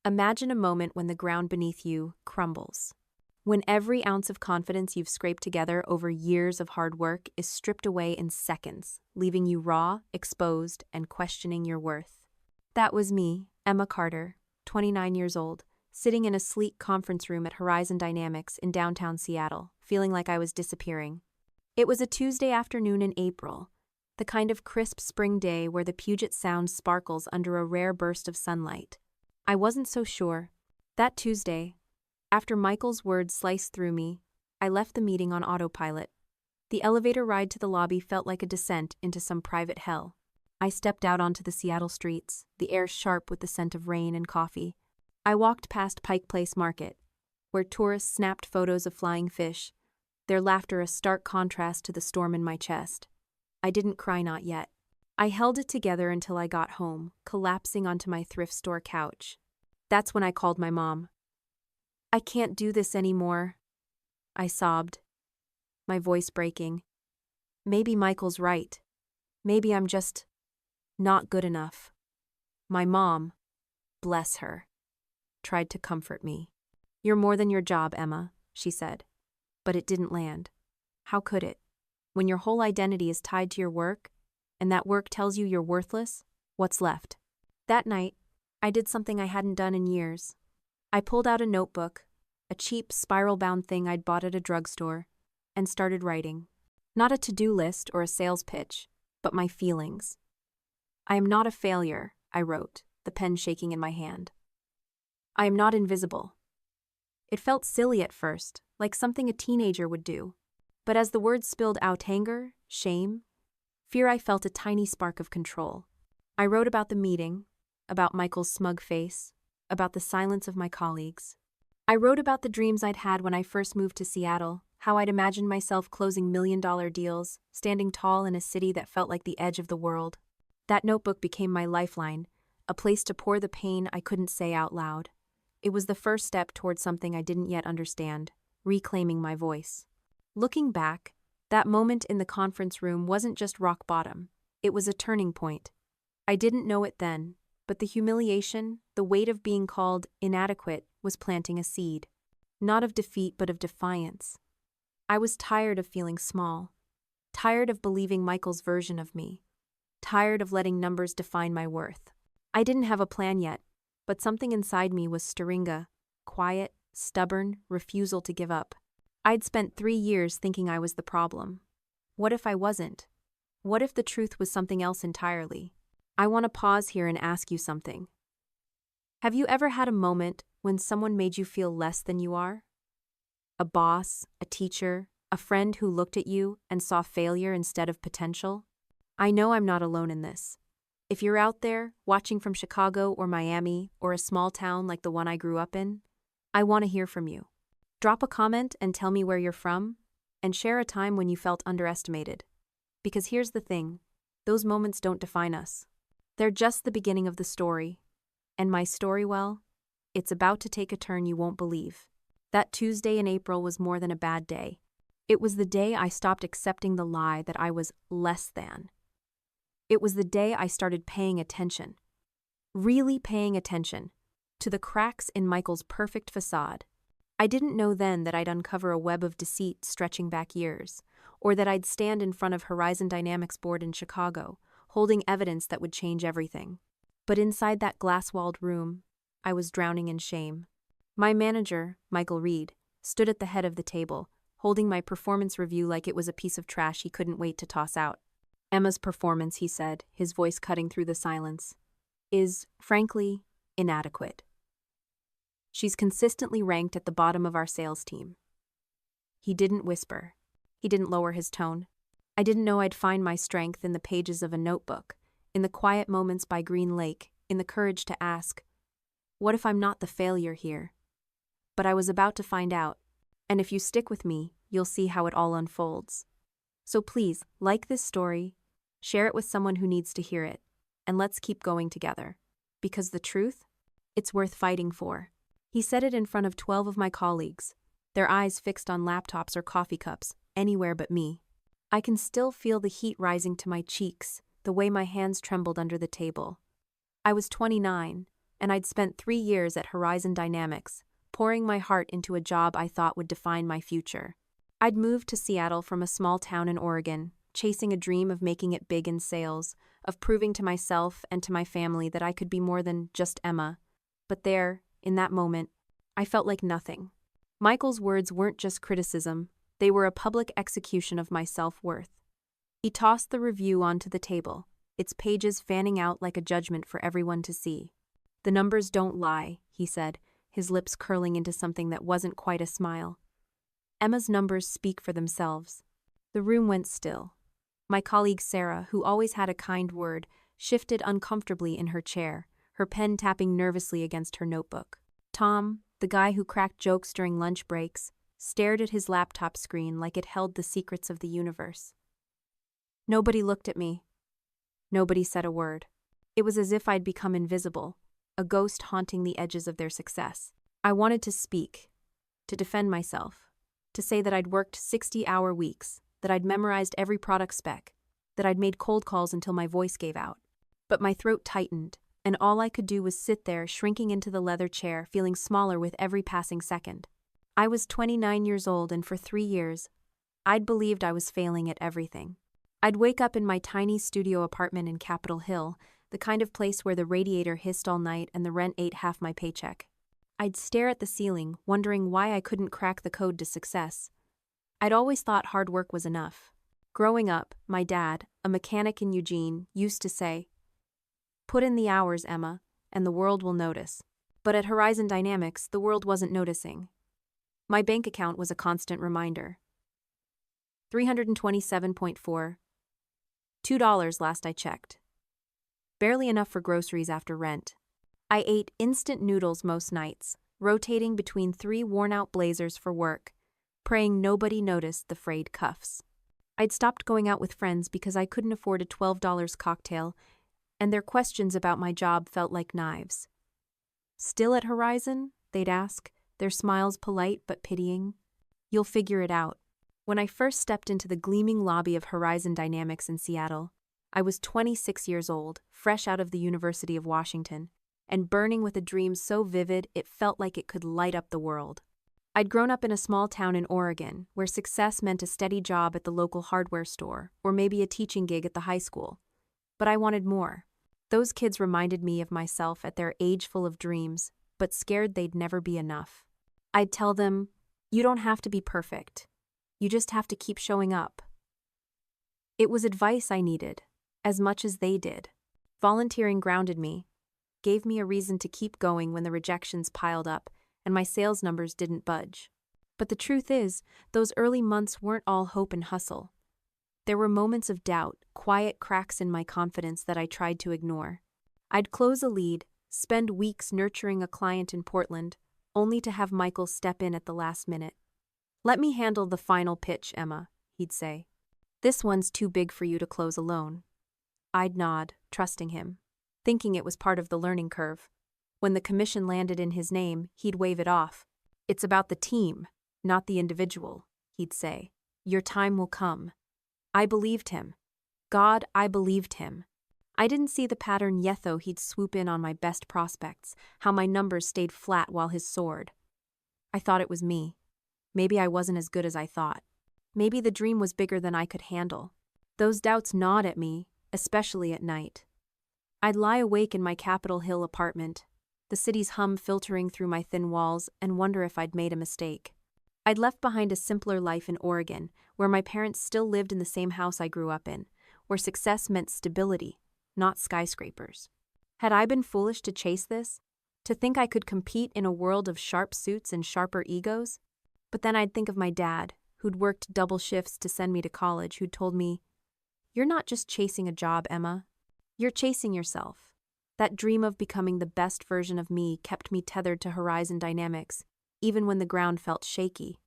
Imagine a moment when the ground beneath you crumbles. When every ounce of confidence you've scraped together over years of hard work is stripped away in seconds, leaving you raw, exposed, and questioning your worth. That was me, Emma Carter, 29 years old, sitting in a sleek conference room at Horizon Dynamics in downtown Seattle, feeling like I was disappearing. It was a Tuesday afternoon in April, the kind of crisp spring day where the Puget Sound sparkles under a rare burst of sunlight. I wasn't so sure. That Tuesday, after Michael's words sliced through me, I left the meeting on autopilot. The elevator ride to the lobby felt like a descent into some private hell. I stepped out onto the Seattle streets, the air sharp with the scent of rain and coffee. I walked past Pike Place Market, where tourists snapped photos of flying fish, their laughter a stark contrast to the storm in my chest. I didn't cry, not yet. I held it together until I got home, collapsing onto my thrift store couch. That's when I called my mom. "I can't do this anymore," I sobbed, my voice breaking. Maybe Michael's right. Maybe I'm just not good enough. My mom, bless her, tried to comfort me. "You're more than your job, Emma," she said. But it didn't land. How could it? When your whole identity is tied to your work, and that work tells you you're worthless, what's left? That night, I did something I hadn't done in years. I pulled out a notebook, a cheap spiral-bound thing I'd bought at a drugstore, and started writing. Not a to-do list or a sales pitch, but my feelings. "I am not a failure," I wrote, the pen shaking in my hand. "I am not invisible." It felt silly at first, like something a teenager would do. But as the words spilled out anger, shame, fear, I felt a tiny spark of control. I wrote about the meeting, about Michael's smug face, about the silence of my colleagues. I wrote about the dreams I'd had when I first moved to Seattle, how I'd imagined myself closing million-dollar deals, standing tall in a city that felt like the edge of the world. That notebook became my lifeline, a place to pour the pain I couldn't say out loud. It was the first step toward something I didn't yet understand, reclaiming my voice. Looking back, that moment in the conference room wasn't just rock bottom, it was a turning point. I didn't know it then, but the humiliation, the weight of being called inadequate, was planting a seed. Not of defeat, but of defiance. I was tired of feeling small, tired of believing Michael's version of me, tired of letting numbers define my worth. I didn't have a plan yet, but something inside me was stirring a quiet, stubborn refusal to give up. I'd spent 3 years thinking I was the problem. What if I wasn't? What if the truth was something else entirely? I want to pause here and ask you something. Have you ever had a moment when someone made you feel less than you are? A boss, a teacher, a friend who looked at you and saw failure instead of potential? I know I'm not alone in this. If you're out there, watching from Chicago or Miami or a small town like the one I grew up in, I want to hear from you. Drop a comment and tell me where you're from, and share a time when you felt underestimated. Because here's the thing, those moments don't define us. They're just the beginning of the story. And my story, well, it's about to take a turn you won't believe. That Tuesday in April was more than a bad day. It was the day I stopped accepting the lie that I was less than. It was the day I started paying attention, really paying attention, to the cracks in Michael's perfect facade. I didn't know then that I'd uncover a web of deceit stretching back years, or that I'd stand in front of Horizon Dynamics board in Chicago, holding evidence that would change everything. But inside that glass-walled room, I was drowning in shame. My manager, Michael Reed, stood at the head of the table, holding my performance review like it was a piece of trash he couldn't wait to toss out. "Emma's performance," he said, his voice cutting through the silence, "is, frankly, inadequate. She's consistently ranked at the bottom of our sales team." He didn't whisper. He didn't lower his tone. I didn't know I'd find my strength in the pages of a notebook, in the quiet moments by Green Lake, in the courage to ask, what if I'm not the failure here? But I was about to find out, and if you stick with me, you'll see how it all unfolds. So please, like this story, share it with someone who needs to hear it, and let's keep going together. Because the truth? It's worth fighting for. He said it in front of 12 of my colleagues, their eyes fixed on laptops or coffee cups, anywhere but me. I can still feel the heat rising to my cheeks, the way my hands trembled under the table. I was 29, and I'd spent 3 years at Horizon Dynamics, pouring my heart into a job I thought would define my future. I'd moved to Seattle from a small town in Oregon, chasing a dream of making it big in sales, of proving to myself and to my family that I could be more than just Emma. But there, in that moment, I felt like nothing. Michael's words weren't just criticism, they were a public execution of my self-worth. He tossed the review onto the table, its pages fanning out like a judgment for everyone to see. "The numbers don't lie," he said, his lips curling into something that wasn't quite a smile. "Emma's numbers speak for themselves." The room went still. My colleague Sarah, who always had a kind word, shifted uncomfortably in her chair, her pen tapping nervously against her notebook. Tom, the guy who cracked jokes during lunch breaks, stared at his laptop screen like it held the secrets of the universe. Nobody looked at me. Nobody said a word. It was as if I'd become invisible, a ghost haunting the edges of their success. I wanted to speak, to defend myself, to say that I'd worked 60-hour weeks, that I'd memorized every product spec, that I'd made cold calls until my voice gave out. But my throat tightened, and all I could do was sit there, shrinking into the leather chair, feeling smaller with every passing second. I was 29 years old, and for 3 years, I'd believed I was failing at everything. I'd wake up in my tiny studio apartment in Capitol Hill, the kind of place where the radiator hissed all night and the rent ate half my paycheck. I'd stare at the ceiling, wondering why I couldn't crack the code to success. I'd always thought hard work was enough. Growing up, my dad, a mechanic in Eugene, used to say, "Put in the hours, Emma, and the world will notice." But at Horizon Dynamics, the world wasn't noticing. My bank account was a constant reminder. 327.4. $2 last I checked. Barely enough for groceries after rent. I ate instant noodles most nights, rotating between 3 worn-out blazers for work, praying nobody noticed the frayed cuffs. I'd stopped going out with friends because I couldn't afford a $12 cocktail, and their questions about my job felt like knives. "Still at Horizon?" they'd ask, their smiles polite but pitying. "You'll figure it out." When I first stepped into the gleaming lobby of Horizon Dynamics in Seattle, I was 26 years old, fresh out of the University of Washington, and burning with a dream so vivid it felt like it could light up the world. I'd grown up in a small town in Oregon, where success meant a steady job at the local hardware store, or maybe a teaching gig at the high school. But I wanted more. Those kids reminded me of myself at their age full of dreams, but scared they'd never be enough. I'd tell them, "You don't have to be perfect. You just have to keep showing up." It was advice I needed, as much as they did. Volunteering grounded me, gave me a reason to keep going when the rejections piled up and my sales numbers didn't budge. But the truth is, those early months weren't all hope and hustle. There were moments of doubt, quiet cracks in my confidence that I tried to ignore. I'd close a lead, spend weeks nurturing a client in Portland, only to have Michael step in at the last minute. "Let me handle the final pitch, Emma," he'd say. "This one's too big for you to close alone." I'd nod, trusting him, thinking it was part of the learning curve. When the commission landed in his name, he'd wave it off. "It's about the team, not the individual," he'd say. "Your time will come." I believed him. God, I believed him. I didn't see the pattern yet, though. He'd swoop in on my best prospects, how my numbers stayed flat while his soared. I thought it was me. Maybe I wasn't as good as I thought. Maybe the dream was bigger than I could handle. Those doubts gnawed at me, especially at night. I'd lie awake in my Capitol Hill apartment, the city's hum filtering through my thin walls, and wonder if I'd made a mistake. I'd left behind a simpler life in Oregon, where my parents still lived in the same house I grew up in, where success meant stability, not skyscrapers. Had I been foolish to chase this? To think I could compete in a world of sharp suits and sharper egos? But then I'd think of my dad, who'd worked double shifts to send me to college, who'd told me, "You're not just chasing a job, Emma. You're chasing yourself." That dream of becoming the best version of me kept me tethered to Horizon Dynamics, even when the ground felt shaky.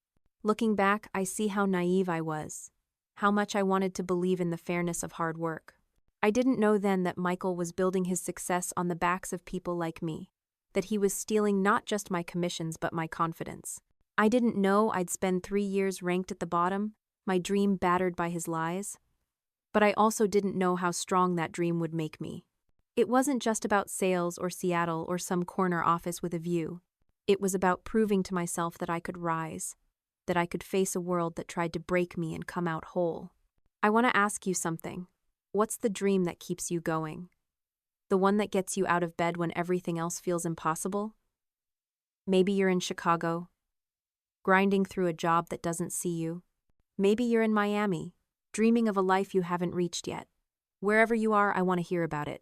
Looking back, I see how naive I was, how much I wanted to believe in the fairness of hard work. I didn't know then that Michael was building his success on the backs of people like me, that he was stealing not just my commissions but my confidence. I didn't know I'd spend 3 years ranked at the bottom, my dream battered by his lies. But I also didn't know how strong that dream would make me. It wasn't just about sales or Seattle or some corner office with a view. It was about proving to myself that I could rise, that I could face a world that tried to break me and come out whole. I want to ask you something. What's the dream that keeps you going? The one that gets you out of bed when everything else feels impossible? Maybe you're in Chicago, grinding through a job that doesn't see you. Maybe you're in Miami, dreaming of a life you haven't reached yet. Wherever you are, I want to hear about it.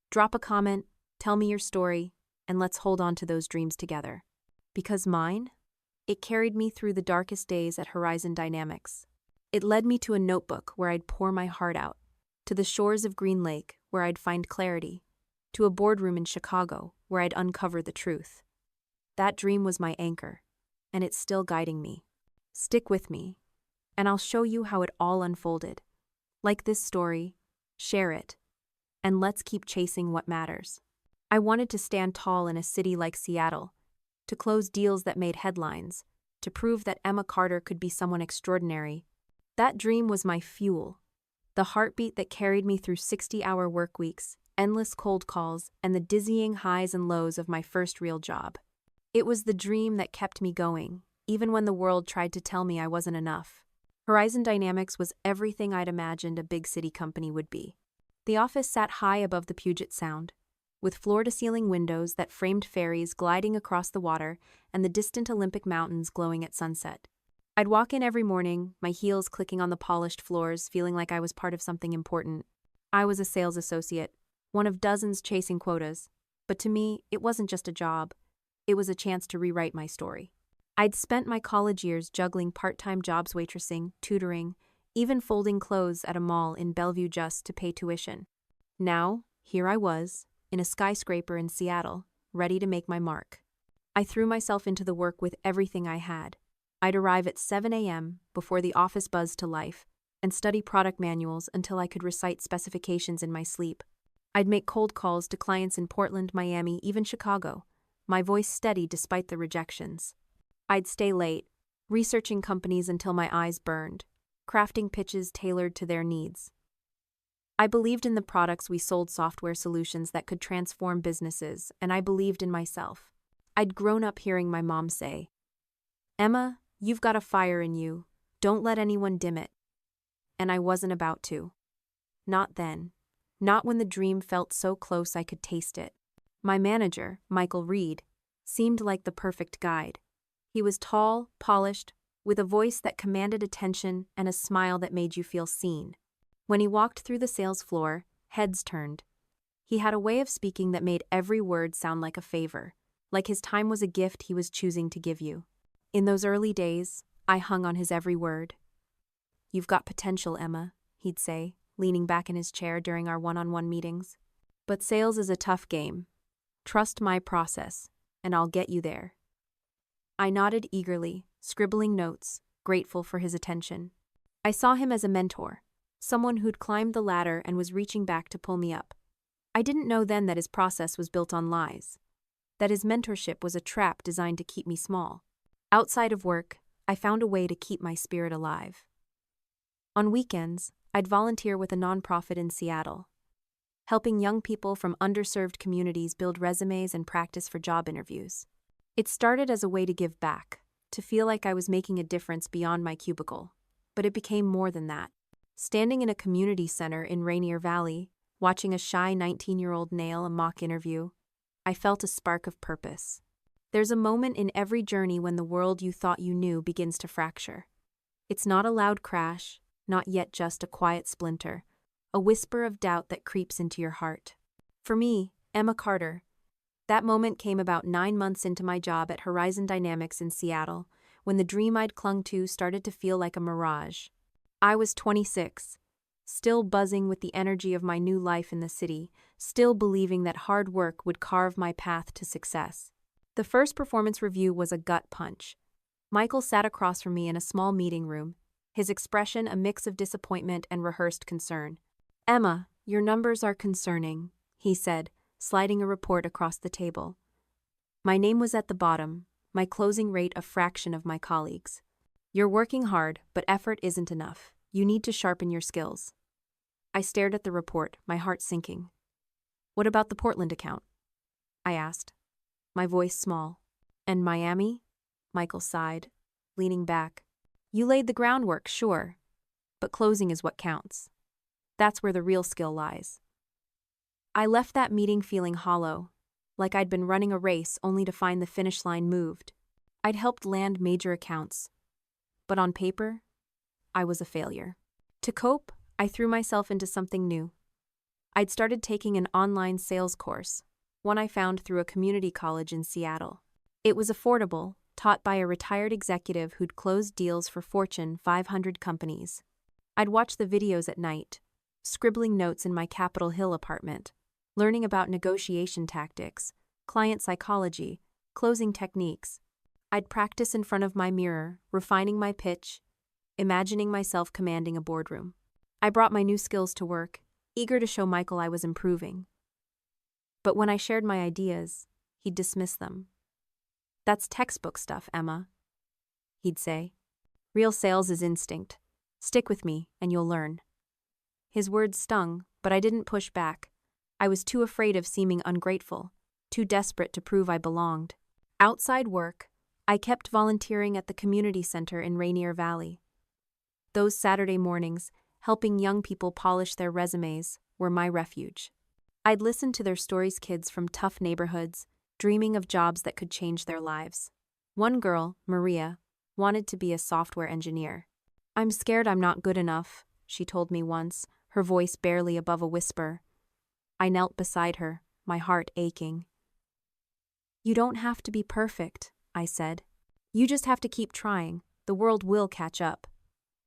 Drop a comment, tell me your story, and let's hold on to those dreams together. Because mine? It carried me through the darkest days at Horizon Dynamics. It led me to a notebook where I'd pour my heart out, to the shores of Green Lake where I'd find clarity, to a boardroom in Chicago where I'd uncover the truth. That dream was my anchor, and it's still guiding me. Stick with me, and I'll show you how it all unfolded. Like this story, share it, and let's keep chasing what matters. I wanted to stand tall in a city like Seattle, to close deals that made headlines, to prove that Emma Carter could be someone extraordinary. That dream was my fuel, the heartbeat that carried me through 60-hour work weeks, endless cold calls, and the dizzying highs and lows of my first real job. It was the dream that kept me going, even when the world tried to tell me I wasn't enough. Horizon Dynamics was everything I'd imagined a big city company would be. The office sat high above the Puget Sound, with floor-to-ceiling windows that framed ferries gliding across the water and the distant Olympic Mountains glowing at sunset. I'd walk in every morning, my heels clicking on the polished floors, feeling like I was part of something important. I was a sales associate, one of dozens chasing quotas. But to me, it wasn't just a job. It was a chance to rewrite my story. I'd spent my college years juggling part-time jobs waitressing, tutoring, even folding clothes at a mall in Bellevue just to pay tuition. Now, here I was, in a skyscraper in Seattle, ready to make my mark. I threw myself into the work with everything I had. I'd arrive at 7 a.m. before the office buzzed to life and study product manuals until I could recite specifications in my sleep. I'd make cold calls to clients in Portland, Miami, even Chicago, my voice steady despite the rejections. I'd stay late, researching companies until my eyes burned, crafting pitches tailored to their needs. I believed in the products we sold, software solutions that could transform businesses, and I believed in myself. I'd grown up hearing my mom say, "Emma, you've got a fire in you. Don't let anyone dim it." And I wasn't about to. Not then. Not when the dream felt so close I could taste it. My manager, Michael Reed, seemed like the perfect guide. He was tall, polished, with a voice that commanded attention and a smile that made you feel seen. When he walked through the sales floor, heads turned. He had a way of speaking that made every word sound like a favor, like his time was a gift he was choosing to give you. In those early days, I hung on his every word. "You've got potential, Emma," he'd say, leaning back in his chair during our one-on-one meetings. "But sales is a tough game. Trust my process, and I'll get you there." I nodded eagerly, scribbling notes, grateful for his attention. I saw him as a mentor, someone who'd climbed the ladder and was reaching back to pull me up. I didn't know then that his process was built on lies, that his mentorship was a trap designed to keep me small. Outside of work, I found a way to keep my spirit alive. On weekends, I'd volunteer with a nonprofit in Seattle, helping young people from underserved communities build resumes and practice for job interviews. It started as a way to give back, to feel like I was making a difference beyond my cubicle, but it became more than that. Standing in a community center in Rainier Valley, watching a shy 19-year-old nail a mock interview, I felt a spark of purpose. There's a moment in every journey when the world you thought you knew begins to fracture. It's not a loud crash, not yet just a quiet splinter, a whisper of doubt that creeps into your heart. For me, Emma Carter, that moment came about 9 months into my job at Horizon Dynamics in Seattle, when the dream I'd clung to started to feel like a mirage. I was 26, still buzzing with the energy of my new life in the city, still believing that hard work would carve my path to success. The first performance review was a gut punch. Michael sat across from me in a small meeting room, his expression a mix of disappointment and rehearsed concern. "Emma, your numbers are concerning," he said, sliding a report across the table. My name was at the bottom, my closing rate a fraction of my colleagues. "You're working hard, but effort isn't enough. You need to sharpen your skills." I stared at the report, my heart sinking. What about the Portland account? I asked, my voice small. And Miami? Michael sighed, leaning back. You laid the groundwork, sure, but closing is what counts. That's where the real skill lies. I left that meeting feeling hollow, like I'd been running a race only to find the finish line moved. I'd helped land major accounts, but on paper, I was a failure. To cope, I threw myself into something new. I'd started taking an online sales course, one I found through a community college in Seattle. It was affordable, taught by a retired executive who'd closed deals for Fortune 500 companies. I'd watch the videos at night, scribbling notes in my Capitol Hill apartment, learning about negotiation tactics, client psychology, closing techniques. I'd practice in front of my mirror, refining my pitch, imagining myself commanding a boardroom. I brought my new skills to work, eager to show Michael I was improving. But when I shared my ideas, he'd dismiss them. That's textbook stuff, Emma, he'd say. Real sales is instinct. Stick with me, and you'll learn. His words stung, but I didn't push back. I was too afraid of seeming ungrateful, too desperate to prove I belonged. Outside work, I kept volunteering at the community center in Rainier Valley. Those Saturday mornings, helping young people polish their resumes, were my refuge. I'd listen to their stories, kids from tough neighborhoods, dreaming of jobs that could change their lives. One girl, Maria, wanted to be a software engineer. I'm scared I'm not good enough, she told me once, her voice barely above a whisper. I knelt beside her, my heart aching. You don't have to be perfect, I said. You just have to keep trying. The world will catch up.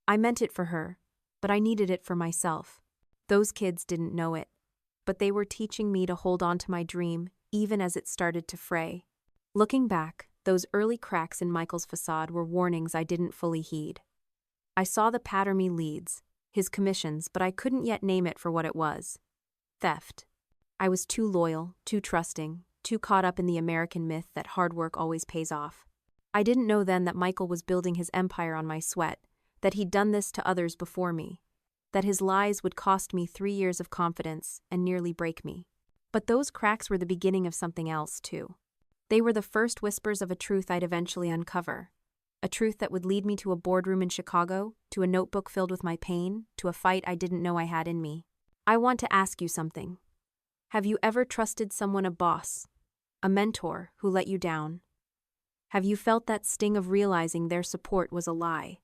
I meant it for her, but I needed it for myself. Those kids didn't know it, but they were teaching me to hold on to my dream, even as it started to fray. Looking back, those early cracks in Michael's facade were warnings I didn't fully heed. I saw the pattern he leads, his commissions, but I couldn't yet name it for what it was. Theft. I was too loyal, too trusting, too caught up in the American myth that hard work always pays off. I didn't know then that Michael was building his empire on my sweat, that he'd done this to others before me, that his lies would cost me 3 years of confidence and nearly break me. But those cracks were the beginning of something else, too. They were the first whispers of a truth I'd eventually uncover. A truth that would lead me to a boardroom in Chicago, to a notebook filled with my pain, to a fight I didn't know I had in me. I want to ask you something. Have you ever trusted someone, a boss, a mentor, who let you down? Have you felt that sting of realizing their support was a lie?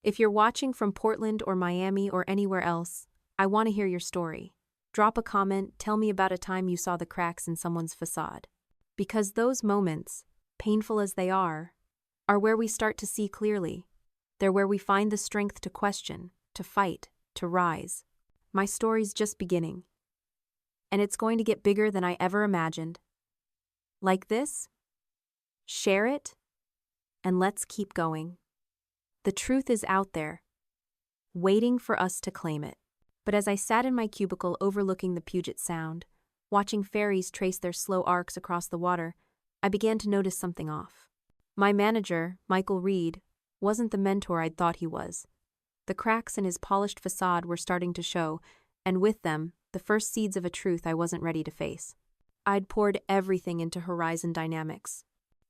If you're watching from Portland or Miami or anywhere else, I want to hear your story. Drop a comment, tell me about a time you saw the cracks in someone's facade. Because those moments, painful as they are where we start to see clearly. They're where we find the strength to question, to fight, to rise. My story's just beginning. And it's going to get bigger than I ever imagined. Like this? Share it, and let's keep going. The truth is out there, waiting for us to claim it. But as I sat in my cubicle overlooking the Puget Sound, watching ferries trace their slow arcs across the water, I began to notice something off. My manager, Michael Reed, wasn't the mentor I'd thought he was. The cracks in his polished facade were starting to show, and with them, the first seeds of a truth I wasn't ready to face. I'd poured everything into Horizon Dynamics.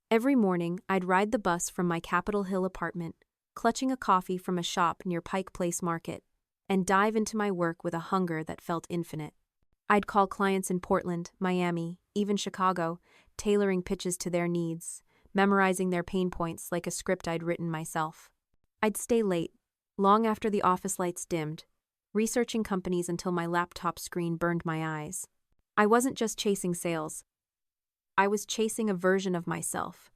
Every morning, I'd ride the bus from my Capitol Hill apartment, clutching a coffee from a shop near Pike Place Market, and dive into my work with a hunger that felt infinite. I'd call clients in Portland, Miami, even Chicago, tailoring pitches to their needs, memorizing their pain points like a script I'd written myself. I'd stay late, long after the office lights dimmed, researching companies until my laptop screen burned my eyes. I wasn't just chasing sales. I was chasing a version of myself.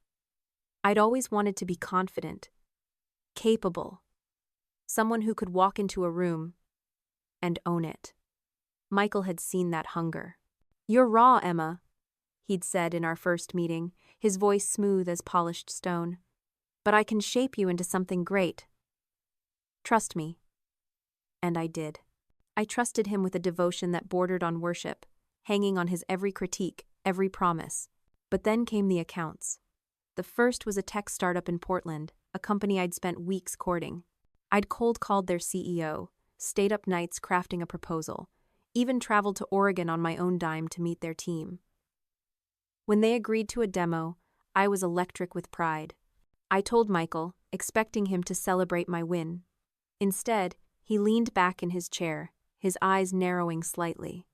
I'd always wanted to be confident, capable, someone who could walk into a room and own it. Michael had seen that hunger. You're raw, Emma, he'd said in our first meeting, his voice smooth as polished stone. But I can shape you into something great. Trust me. And I did. I trusted him with a devotion that bordered on worship, hanging on his every critique, every promise. But then came the accounts. The first was a tech startup in Portland, a company I'd spent weeks courting. I'd cold called their CEO, stayed up nights crafting a proposal, even traveled to Oregon on my own dime to meet their team. When they agreed to a demo, I was electric with pride. I told Michael, expecting him to celebrate my win. Instead, he leaned back in his chair, his eyes narrowing slightly.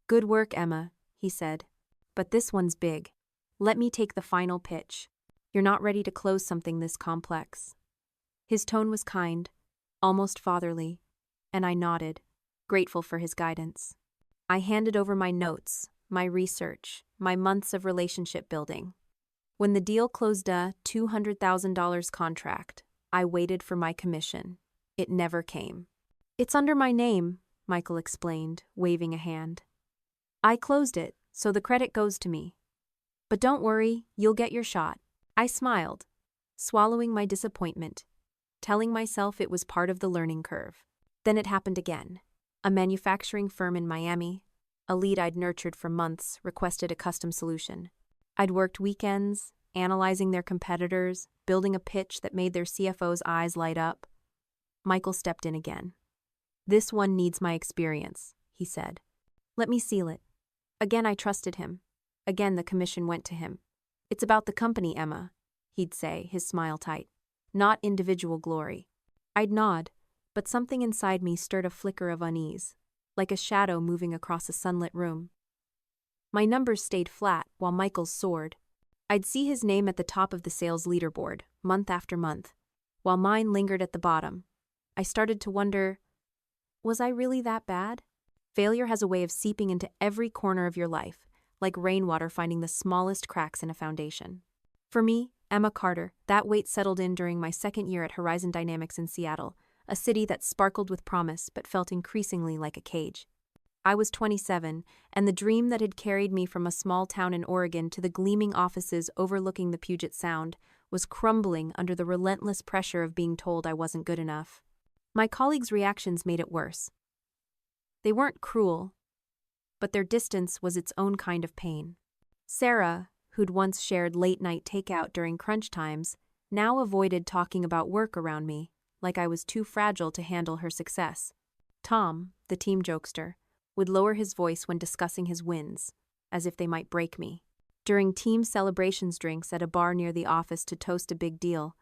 "Good work, Emma," he said. "But this one's big. Let me take the final pitch. You're not ready to close something this complex." His tone was kind, almost fatherly, and I nodded, grateful for his guidance. I handed over my notes, my research, my months of relationship building. When the deal closed a $200,000 contract, I waited for my commission. It never came. "It's under my name," Michael explained, waving a hand. "I closed it, so the credit goes to me. But don't worry, you'll get your shot." I smiled, swallowing my disappointment, telling myself it was part of the learning curve. Then it happened again. A manufacturing firm in Miami, a lead I'd nurtured for months, requested a custom solution. I'd worked weekends, analyzing their competitors, building a pitch that made their CFO's eyes light up. Michael stepped in again. "This one needs my experience," he said. "Let me seal it." Again I trusted him. Again the commission went to him. "It's about the company, Emma," he'd say, his smile tight. "Not individual glory." I'd nod, but something inside me stirred a flicker of unease, like a shadow moving across a sunlit room. My numbers stayed flat while Michael's soared. I'd see his name at the top of the sales leaderboard, month after month, while mine lingered at the bottom. I started to wonder, was I really that bad? Failure has a way of seeping into every corner of your life, like rainwater finding the smallest cracks in a foundation. For me, Emma Carter, that weight settled in during my second year at Horizon Dynamics in Seattle, a city that sparkled with promise but felt increasingly like a cage. I was 27, and the dream that had carried me from a small town in Oregon to the gleaming offices overlooking the Puget Sound was crumbling under the relentless pressure of being told I wasn't good enough. My colleagues' reactions made it worse. They weren't cruel, but their distance was its own kind of pain. Sarah, who'd once shared late-night takeout during crunch times, now avoided talking about work around me, like I was too fragile to handle her success. Tom, the team jokester, would lower his voice when discussing his wins, as if they might break me. During team celebrations drinks at a bar near the office to toast a big deal,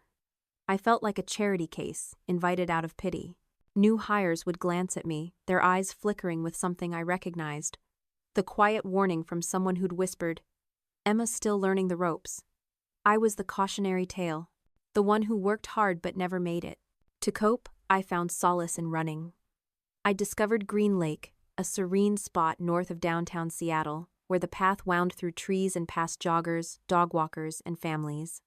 I felt like a charity case, invited out of pity. New hires would glance at me, their eyes flickering with something I recognized. The quiet warning from someone who'd whispered, "Emma's still learning the ropes." I was the cautionary tale, the one who worked hard but never made it. To cope, I found solace in running. I discovered Green Lake, a serene spot north of downtown Seattle, where the path wound through trees and past joggers, dog walkers, and families.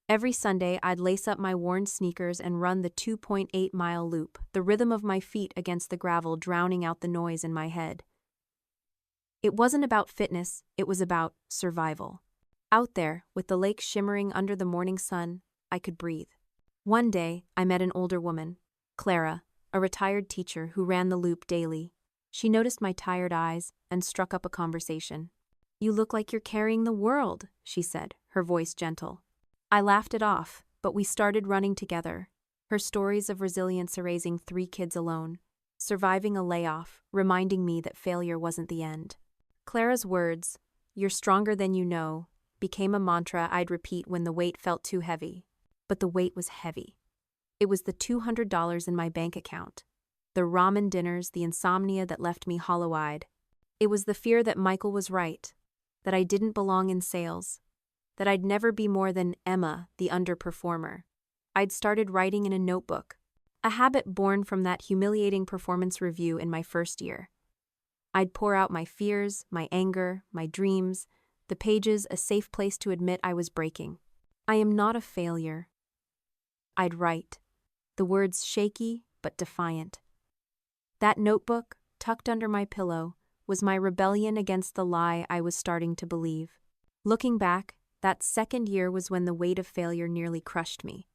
Every Sunday, I'd lace up my worn sneakers and run the 2.8-mile loop, the rhythm of my feet against the gravel drowning out the noise in my head. It wasn't about fitness, it was about survival. Out there, with the lake shimmering under the morning sun, I could breathe. One day, I met an older woman, Clara, a retired teacher who ran the loop daily. She noticed my tired eyes and struck up a conversation. "You look like you're carrying the world," she said, her voice gentle. I laughed it off, but we started running together. Her stories of resilience raising 3 kids alone, surviving a layoff, reminding me that failure wasn't the end. Clara's words, "You're stronger than you know," became a mantra I'd repeat when the weight felt too heavy. But the weight was heavy. It was the $200 in my bank account, the ramen dinners, the insomnia that left me hollow-eyed. It was the fear that Michael was right, that I didn't belong in sales, that I'd never be more than Emma, the underperformer. I'd started writing in a notebook, a habit born from that humiliating performance review in my first year. I'd pour out my fears, my anger, my dreams, the pages a safe place to admit I was breaking. "I am not a failure," I'd write, the words shaky but defiant. That notebook, tucked under my pillow, was my rebellion against the lie I was starting to believe. Looking back, that second year was when the weight of failure nearly crushed me.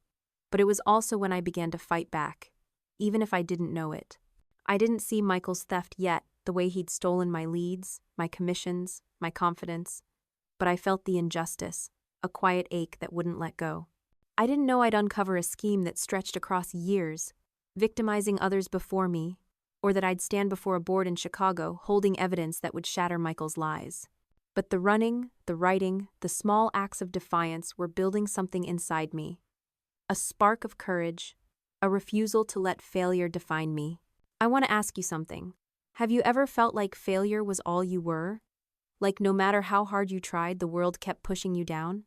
But it was also when I began to fight back, even if I didn't know it. I didn't see Michael's theft yet, the way he'd stolen my leads, my commissions, my confidence. But I felt the injustice, a quiet ache that wouldn't let go. I didn't know I'd uncover a scheme that stretched across years, victimizing others before me, or that I'd stand before a board in Chicago holding evidence that would shatter Michael's lies. But the running, the writing, the small acts of defiance were building something inside me. A spark of courage, a refusal to let failure define me. I want to ask you something. Have you ever felt like failure was all you were? Like no matter how hard you tried, the world kept pushing you down?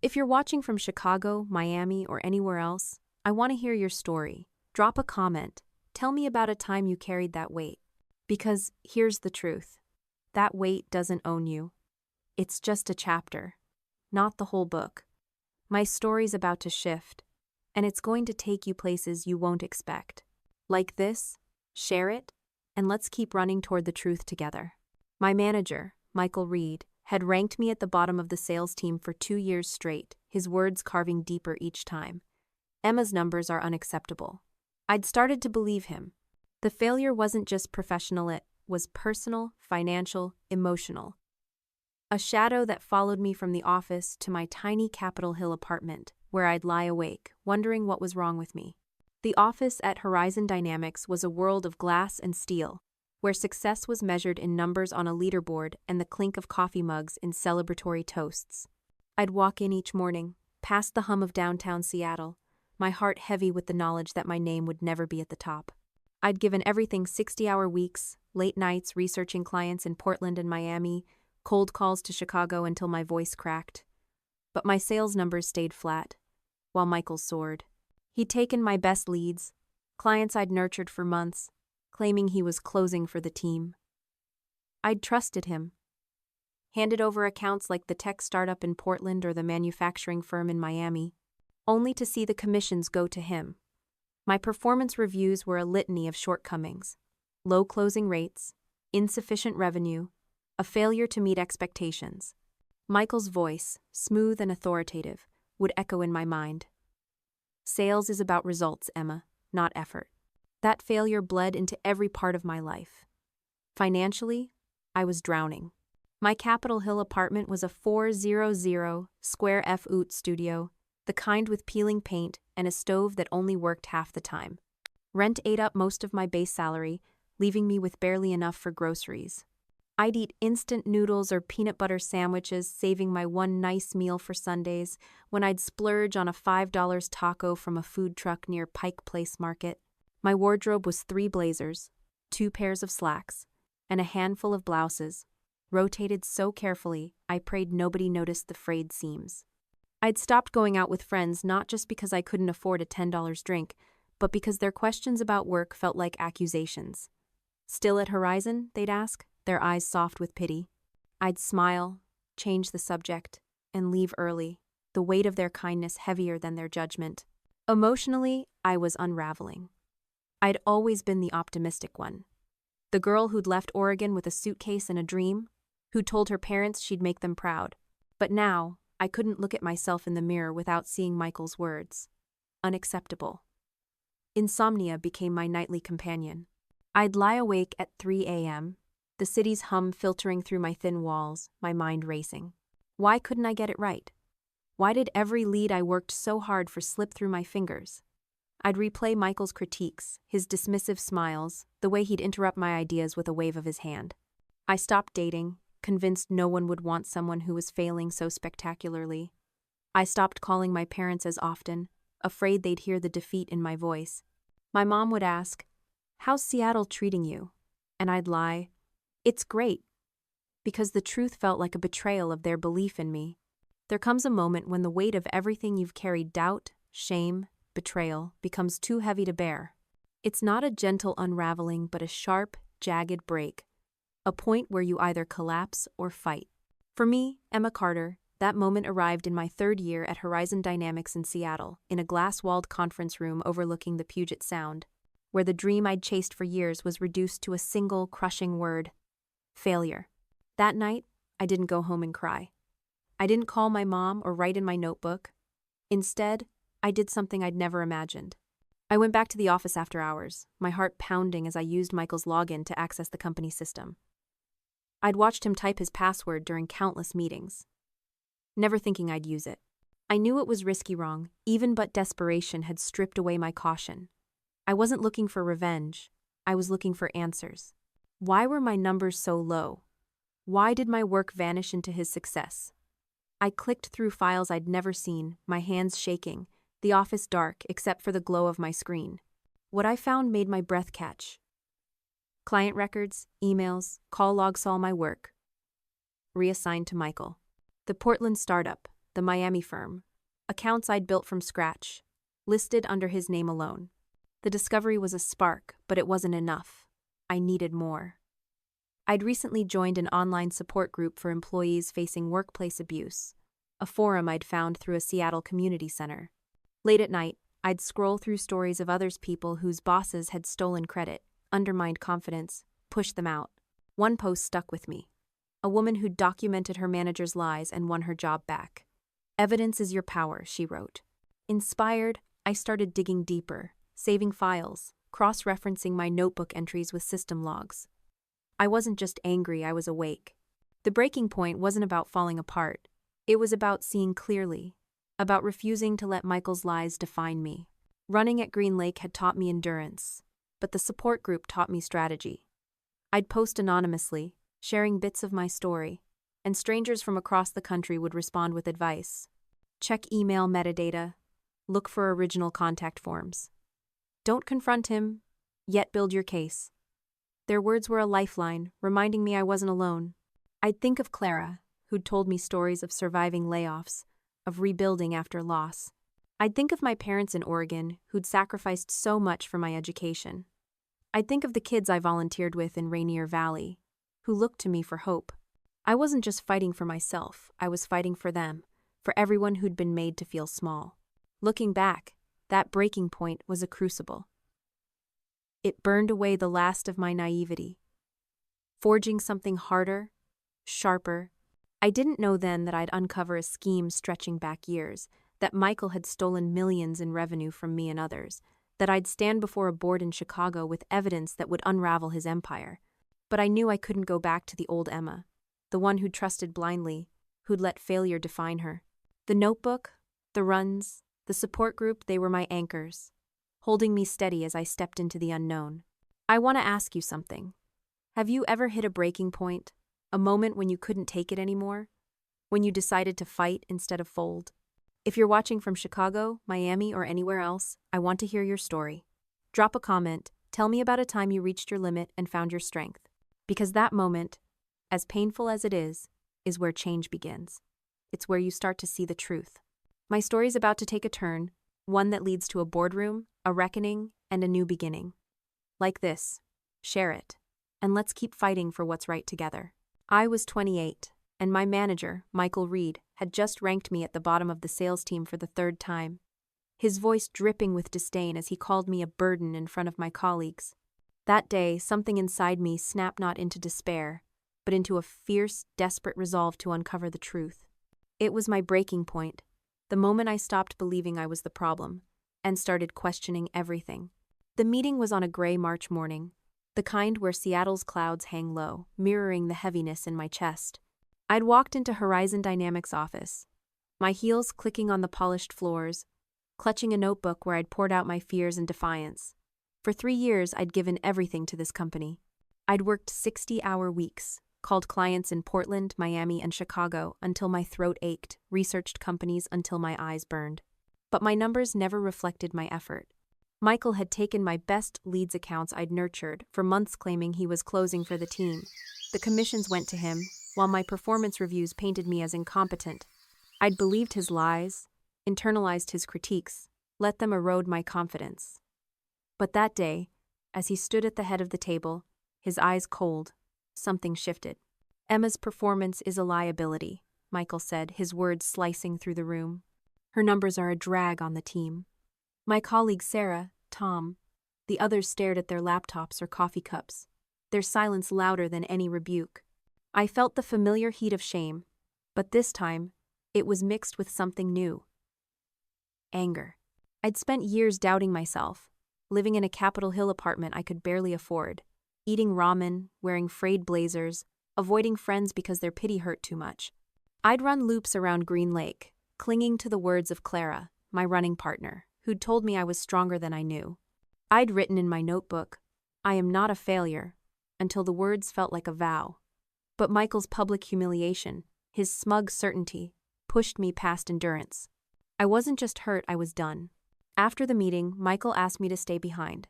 If you're watching from Chicago, Miami, or anywhere else, I want to hear your story. Drop a comment. Tell me about a time you carried that weight. Because here's the truth. That weight doesn't own you. It's just a chapter, not the whole book. My story's about to shift, and it's going to take you places you won't expect. Like this, share it, and let's keep running toward the truth together. My manager, Michael Reed, had ranked me at the bottom of the sales team for 2 years straight, his words carving deeper each time. Emma's numbers are unacceptable. I'd started to believe him. The failure wasn't just professional, it was personal, financial, emotional. A shadow that followed me from the office to my tiny Capitol Hill apartment, where I'd lie awake, wondering what was wrong with me. The office at Horizon Dynamics was a world of glass and steel, where success was measured in numbers on a leaderboard and the clink of coffee mugs in celebratory toasts. I'd walk in each morning, past the hum of downtown Seattle, my heart heavy with the knowledge that my name would never be at the top. I'd given everything 60-hour weeks, late nights researching clients in Portland and Miami, cold calls to Chicago until my voice cracked. But my sales numbers stayed flat, while Michael soared. He'd taken my best leads, clients I'd nurtured for months, claiming he was closing for the team. I'd trusted him. Handed over accounts like the tech startup in Portland or the manufacturing firm in Miami, only to see the commissions go to him. My performance reviews were a litany of shortcomings: low closing rates, insufficient revenue, a failure to meet expectations. Michael's voice, smooth and authoritative, would echo in my mind. Sales is about results, Emma, not effort. That failure bled into every part of my life. Financially, I was drowning. My Capitol Hill apartment was a 400 square foot studio, the kind with peeling paint and a stove that only worked half the time. Rent ate up most of my base salary, leaving me with barely enough for groceries. I'd eat instant noodles or peanut butter sandwiches, saving my one nice meal for Sundays, when I'd splurge on a $5 taco from a food truck near Pike Place Market. My wardrobe was 3 blazers, 2 pairs of slacks, and a handful of blouses, rotated so carefully I prayed nobody noticed the frayed seams. I'd stopped going out with friends not just because I couldn't afford a $10 drink, but because their questions about work felt like accusations. Still at Horizon, they'd ask, their eyes soft with pity. I'd smile, change the subject, and leave early, the weight of their kindness heavier than their judgment. Emotionally, I was unraveling. I'd always been the optimistic one. The girl who'd left Oregon with a suitcase and a dream, who told her parents she'd make them proud. But now, I couldn't look at myself in the mirror without seeing Michael's words. Unacceptable. Insomnia became my nightly companion. I'd lie awake at 3 a.m., the city's hum filtering through my thin walls, my mind racing. Why couldn't I get it right? Why did every lead I worked so hard for slip through my fingers? I'd replay Michael's critiques, his dismissive smiles, the way he'd interrupt my ideas with a wave of his hand. I stopped dating, convinced no one would want someone who was failing so spectacularly. I stopped calling my parents as often, afraid they'd hear the defeat in my voice. My mom would ask, "How's Seattle treating you?" And I'd lie, "It's great," because the truth felt like a betrayal of their belief in me. There comes a moment when the weight of everything you've carried, doubt, shame, betrayal, becomes too heavy to bear. It's not a gentle unraveling, but a sharp, jagged break. A point where you either collapse or fight. For me, Emma Carter, that moment arrived in my 3rd year at Horizon Dynamics in Seattle, in a glass-walled conference room overlooking the Puget Sound, where the dream I'd chased for years was reduced to a single, crushing word: failure. That night, I didn't go home and cry. I didn't call my mom or write in my notebook. Instead, I did something I'd never imagined. I went back to the office after hours, my heart pounding as I used Michael's login to access the company system. I'd watched him type his password during countless meetings, never thinking I'd use it. I knew it was risky wrong, even but desperation had stripped away my caution. I wasn't looking for revenge. I was looking for answers. Why were my numbers so low? Why did my work vanish into his success? I clicked through files I'd never seen, my hands shaking, the office dark except for the glow of my screen. What I found made my breath catch. Client records, emails, call logs, all my work. Reassigned to Michael. The Portland startup, the Miami firm. Accounts I'd built from scratch, listed under his name alone. The discovery was a spark, but it wasn't enough. I needed more. I'd recently joined an online support group for employees facing workplace abuse, a forum I'd found through a Seattle community center. Late at night, I'd scroll through stories of others people whose bosses had stolen credit, undermined confidence, pushed them out. One post stuck with me. A woman who'd documented her manager's lies and won her job back. "Evidence is your power," she wrote. Inspired, I started digging deeper, saving files, cross-referencing my notebook entries with system logs. I wasn't just angry, I was awake. The breaking point wasn't about falling apart. It was about seeing clearly, about refusing to let Michael's lies define me. Running at Green Lake had taught me endurance, but the support group taught me strategy. I'd post anonymously, sharing bits of my story, and strangers from across the country would respond with advice. Check email metadata, look for original contact forms. Don't confront him, yet build your case. Their words were a lifeline, reminding me I wasn't alone. I'd think of Clara, who'd told me stories of surviving layoffs, of rebuilding after loss. I'd think of my parents in Oregon, who'd sacrificed so much for my education. I'd think of the kids I volunteered with in Rainier Valley, who looked to me for hope. I wasn't just fighting for myself, I was fighting for them, for everyone who'd been made to feel small. Looking back, that breaking point was a crucible. It burned away the last of my naivety, forging something harder, sharper. I didn't know then that I'd uncover a scheme stretching back years, that Michael had stolen millions in revenue from me and others, that I'd stand before a board in Chicago with evidence that would unravel his empire. But I knew I couldn't go back to the old Emma, the one who'd trusted blindly, who'd let failure define her. The notebook, the runs, the support group, they were my anchors, holding me steady as I stepped into the unknown. I want to ask you something. Have you ever hit a breaking point, a moment when you couldn't take it anymore? When you decided to fight instead of fold? If you're watching from Chicago, Miami, or anywhere else, I want to hear your story. Drop a comment, tell me about a time you reached your limit and found your strength. Because that moment, as painful as it is where change begins. It's where you start to see the truth. My story's about to take a turn, one that leads to a boardroom, a reckoning, and a new beginning. Like this, share it, and let's keep fighting for what's right together. I was 28, and my manager, Michael Reed, had just ranked me at the bottom of the sales team for the third time. His voice dripping with disdain as he called me a burden in front of my colleagues. That day, something inside me snapped not into despair, but into a fierce, desperate resolve to uncover the truth. It was my breaking point, the moment I stopped believing I was the problem, and started questioning everything. The meeting was on a gray March morning, the kind where Seattle's clouds hang low, mirroring the heaviness in my chest. I'd walked into Horizon Dynamics' office, my heels clicking on the polished floors, clutching a notebook where I'd poured out my fears and defiance. For 3 years, I'd given everything to this company. I'd worked 60-hour weeks, called clients in Portland, Miami, and Chicago until my throat ached, researched companies until my eyes burned. But my numbers never reflected my effort. Michael had taken my best leads accounts I'd nurtured for months, claiming he was closing for the team. The commissions went to him, while my performance reviews painted me as incompetent. I'd believed his lies, internalized his critiques, let them erode my confidence. But that day, as he stood at the head of the table, his eyes cold, something shifted. "Emma's performance is a liability," Michael said, his words slicing through the room. "Her numbers are a drag on the team." My colleagues Sarah, Tom, the others stared at their laptops or coffee cups, their silence louder than any rebuke. I felt the familiar heat of shame, but this time, it was mixed with something new. Anger. I'd spent years doubting myself, living in a Capitol Hill apartment I could barely afford, eating ramen, wearing frayed blazers, avoiding friends because their pity hurt too much. I'd run loops around Green Lake, clinging to the words of Clara, my running partner, who'd told me I was stronger than I knew. I'd written in my notebook, I am not a failure, until the words felt like a vow. But Michael's public humiliation, his smug certainty, pushed me past endurance. I wasn't just hurt, I was done. After the meeting, Michael asked me to stay behind.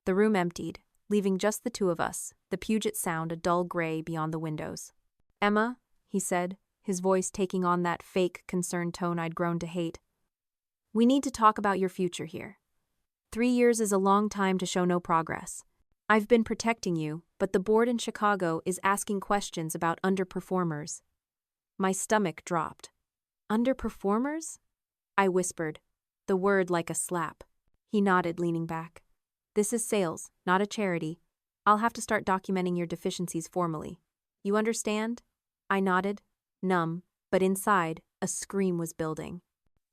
The room emptied, leaving just the two of us, the Puget Sound a dull gray beyond the windows. "Emma," he said, his voice taking on that fake, concerned tone I'd grown to hate. "We need to talk about your future here. 3 years is a long time to show no progress. I've been protecting you, but the board in Chicago is asking questions about underperformers." My stomach dropped. "Underperformers?" I whispered, the word like a slap. He nodded, leaning back. "This is sales, not a charity. I'll have to start documenting your deficiencies formally. You understand?" I nodded, numb, but inside, a scream was building.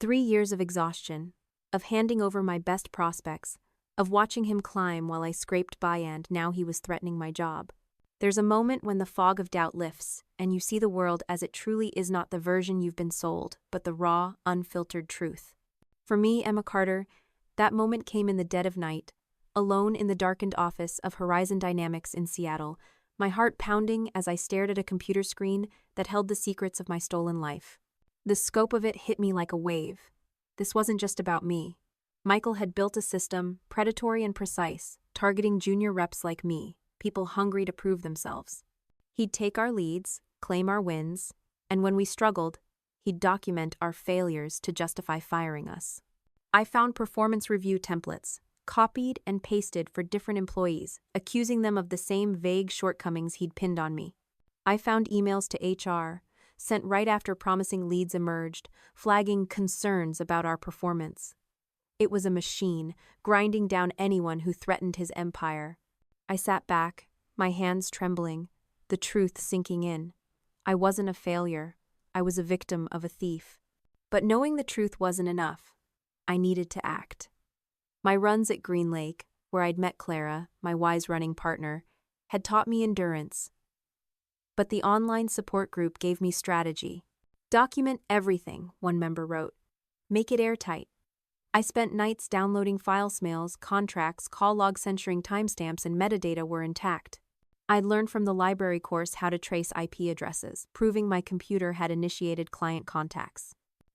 3 years of exhaustion, of handing over my best prospects, of watching him climb while I scraped by, and now he was threatening my job. There's a moment when the fog of doubt lifts, and you see the world as it truly is, not the version you've been sold, but the raw, unfiltered truth. For me, Emma Carter, that moment came in the dead of night, alone in the darkened office of Horizon Dynamics in Seattle, my heart pounding as I stared at a computer screen that held the secrets of my stolen life. The scope of it hit me like a wave. This wasn't just about me. Michael had built a system, predatory and precise, targeting junior reps like me, people hungry to prove themselves. He'd take our leads, claim our wins, and when we struggled, he'd document our failures to justify firing us. I found performance review templates, copied and pasted for different employees, accusing them of the same vague shortcomings he'd pinned on me. I found emails to HR, sent right after promising leads emerged, flagging concerns about our performance. It was a machine, grinding down anyone who threatened his empire. I sat back, my hands trembling, the truth sinking in. I wasn't a failure. I was a victim of a thief. But knowing the truth wasn't enough. I needed to act. My runs at Green Lake, where I'd met Clara, my wise running partner, had taught me endurance. But the online support group gave me strategy. "Document everything," one member wrote. "Make it airtight." I spent nights downloading file smails, contracts, call logs ensuring timestamps and metadata were intact. I'd learned from the library course how to trace IP addresses, proving my computer had initiated client contacts.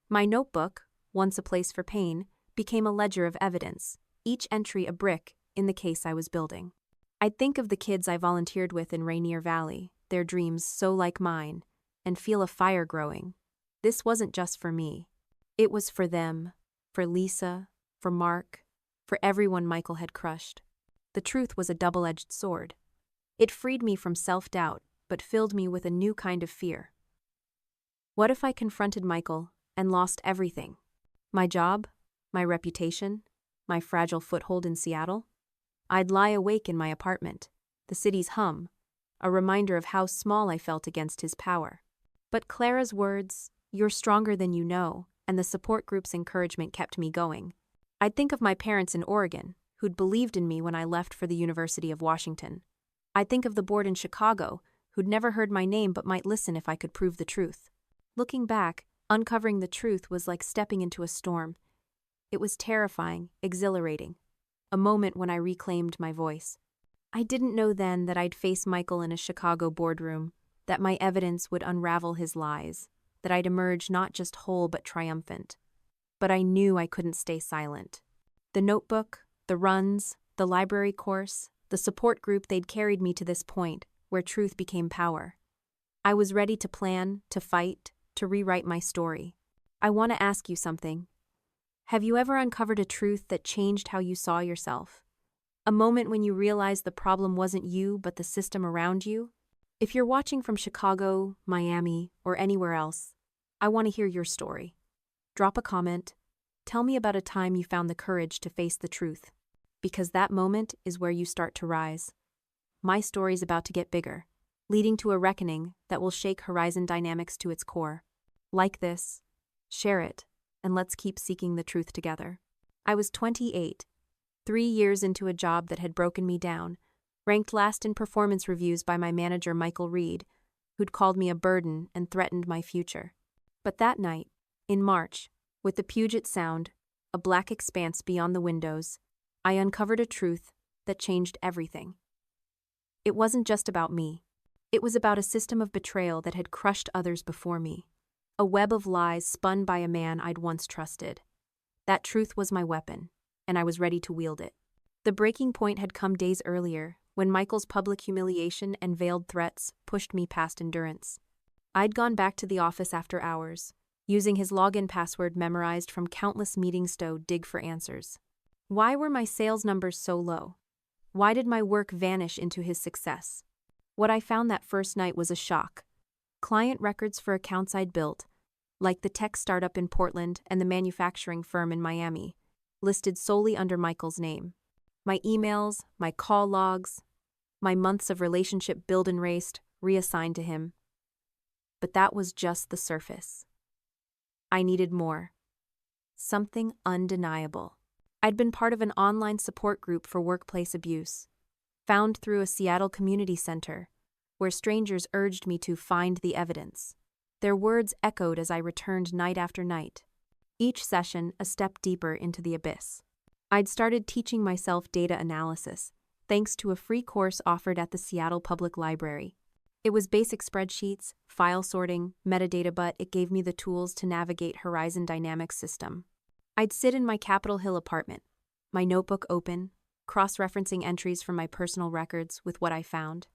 My notebook, once a place for pain, became a ledger of evidence, each entry a brick in the case I was building. I'd think of the kids I volunteered with in Rainier Valley, their dreams so like mine, and feel a fire growing. This wasn't just for me. It was for them, for Lisa, for Mark, for everyone Michael had crushed. The truth was a double-edged sword. It freed me from self-doubt, but filled me with a new kind of fear. What if I confronted Michael and lost everything? My job, my reputation, my fragile foothold in Seattle? I'd lie awake in my apartment, the city's hum, a reminder of how small I felt against his power. But Clara's words, "You're stronger than you know," and the support group's encouragement kept me going. I'd think of my parents in Oregon, who'd believed in me when I left for the University of Washington. I'd think of the board in Chicago, who'd never heard my name but might listen if I could prove the truth. Looking back, uncovering the truth was like stepping into a storm. It was terrifying, exhilarating, a moment when I reclaimed my voice. I didn't know then that I'd face Michael in a Chicago boardroom, that my evidence would unravel his lies, that I'd emerge not just whole but triumphant. But I knew I couldn't stay silent. The notebook, the runs, the library course, the support group, they'd carried me to this point, where truth became power. I was ready to plan, to fight, to rewrite my story. I want to ask you something. Have you ever uncovered a truth that changed how you saw yourself? A moment when you realized the problem wasn't you, but the system around you? If you're watching from Chicago, Miami, or anywhere else, I want to hear your story. Drop a comment. Tell me about a time you found the courage to face the truth. Because that moment is where you start to rise. My story's about to get bigger, leading to a reckoning that will shake Horizon Dynamics to its core. Like this, share it, and let's keep seeking the truth together. I was 28, 3 years into a job that had broken me down, ranked last in performance reviews by my manager Michael Reed, who'd called me a burden and threatened my future. But that night, in March, with the Puget Sound, a black expanse beyond the windows, I uncovered a truth that changed everything. It wasn't just about me. It was about a system of betrayal that had crushed others before me. A web of lies spun by a man I'd once trusted. That truth was my weapon, and I was ready to wield it. The breaking point had come days earlier, when Michael's public humiliation and veiled threats pushed me past endurance. I'd gone back to the office after hours, using his login password memorized from countless meetings to dig for answers. Why were my sales numbers so low? Why did my work vanish into his success? What I found that first night was a shock. Client records for accounts I'd built, like the tech startup in Portland and the manufacturing firm in Miami, listed solely under Michael's name. My emails, my call logs, my months of relationship build and raced, reassigned to him. But that was just the surface. I needed more. Something undeniable. I'd been part of an online support group for workplace abuse, found through a Seattle community center, where strangers urged me to find the evidence. Their words echoed as I returned night after night, each session a step deeper into the abyss. I'd started teaching myself data analysis, thanks to a free course offered at the Seattle Public Library. It was basic spreadsheets, file sorting, metadata, but it gave me the tools to navigate Horizon Dynamics system. I'd sit in my Capitol Hill apartment, my notebook open, cross-referencing entries from my personal records with what I found.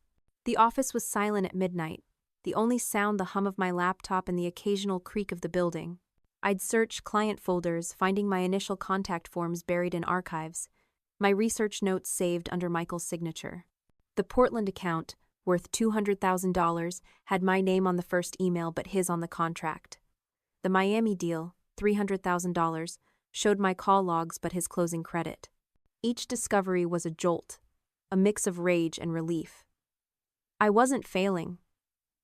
The office was silent at midnight, the only sound the hum of my laptop and the occasional creak of the building. I'd search client folders, finding my initial contact forms buried in archives, my research notes saved under Michael's signature. The Portland account, worth $200,000, had my name on the first email but his on the contract. The Miami deal, $300,000, showed my call logs but his closing credit. Each discovery was a jolt, a mix of rage and relief. I wasn't failing.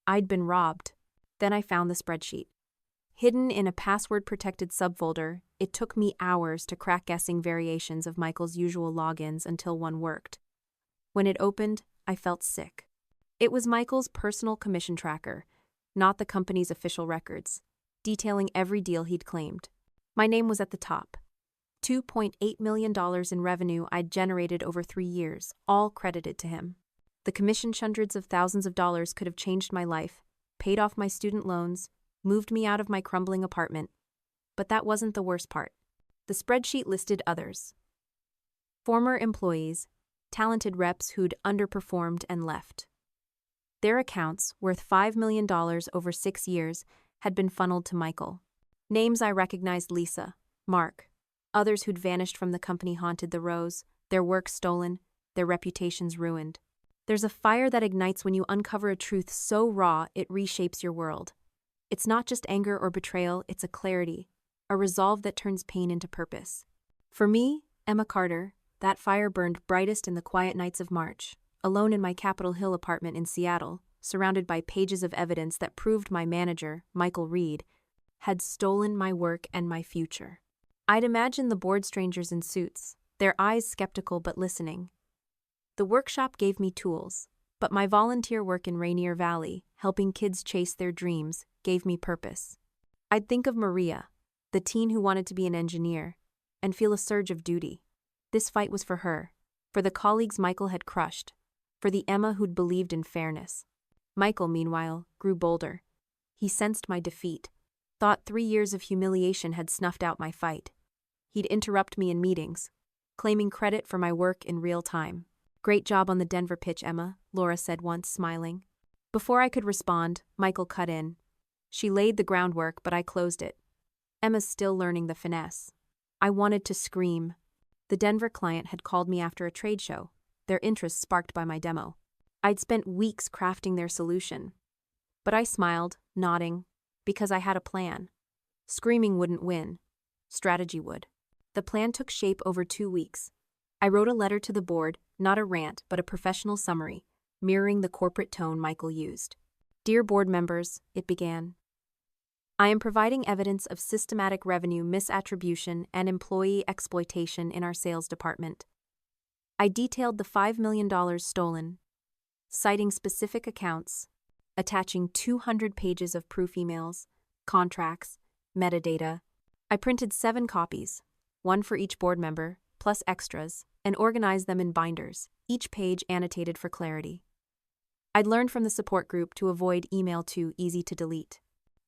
I'd been robbed. Then I found the spreadsheet. Hidden in a password-protected subfolder, it took me hours to crack guessing variations of Michael's usual logins until one worked. When it opened, I felt sick. It was Michael's personal commission tracker, not the company's official records, detailing every deal he'd claimed. My name was at the top. $2.8 million in revenue I'd generated over 3 years, all credited to him. The commissioned hundreds of thousands of dollars could have changed my life, paid off my student loans, moved me out of my crumbling apartment. But that wasn't the worst part. The spreadsheet listed others. Former employees, talented reps who'd underperformed and left. Their accounts, worth $5 million over 6 years, had been funneled to Michael. Names I recognized: Lisa, Mark. Others who'd vanished from the company haunted the rows, their work stolen, their reputations ruined. There's a fire that ignites when you uncover a truth so raw it reshapes your world. It's not just anger or betrayal, it's a clarity, a resolve that turns pain into purpose. For me, Emma Carter, that fire burned brightest in the quiet nights of March, alone in my Capitol Hill apartment in Seattle, surrounded by pages of evidence that proved my manager, Michael Reed, had stolen my work and my future. I'd imagine the bored strangers in suits, their eyes skeptical but listening. The workshop gave me tools, but my volunteer work in Rainier Valley, helping kids chase their dreams, gave me purpose. I'd think of Maria, the teen who wanted to be an engineer, and feel a surge of duty. This fight was for her, for the colleagues Michael had crushed, for the Emma who'd believed in fairness. Michael, meanwhile, grew bolder. He sensed my defeat, thought 3 years of humiliation had snuffed out my fight. He'd interrupt me in meetings, claiming credit for my work in real time. "Great job on the Denver pitch, Emma," Laura said once, smiling. Before I could respond, Michael cut in. "She laid the groundwork, but I closed it. Emma's still learning the finesse." I wanted to scream. The Denver client had called me after a trade show, their interest sparked by my demo. I'd spent weeks crafting their solution. But I smiled, nodding, because I had a plan. Screaming wouldn't win. Strategy would. The plan took shape over 2 weeks. I wrote a letter to the board, not a rant, but a professional summary, mirroring the corporate tone Michael used. "Dear board members," it began, "I am providing evidence of systematic revenue misattribution and employee exploitation in our sales department. I detailed the $5 million stolen, citing specific accounts, attaching 200 pages of proof emails, contracts, metadata. I printed 7 copies, 1 for each board member, plus extras, and organized them in binders, each page annotated for clarity. I'd learned from the support group to avoid email too easy to delete.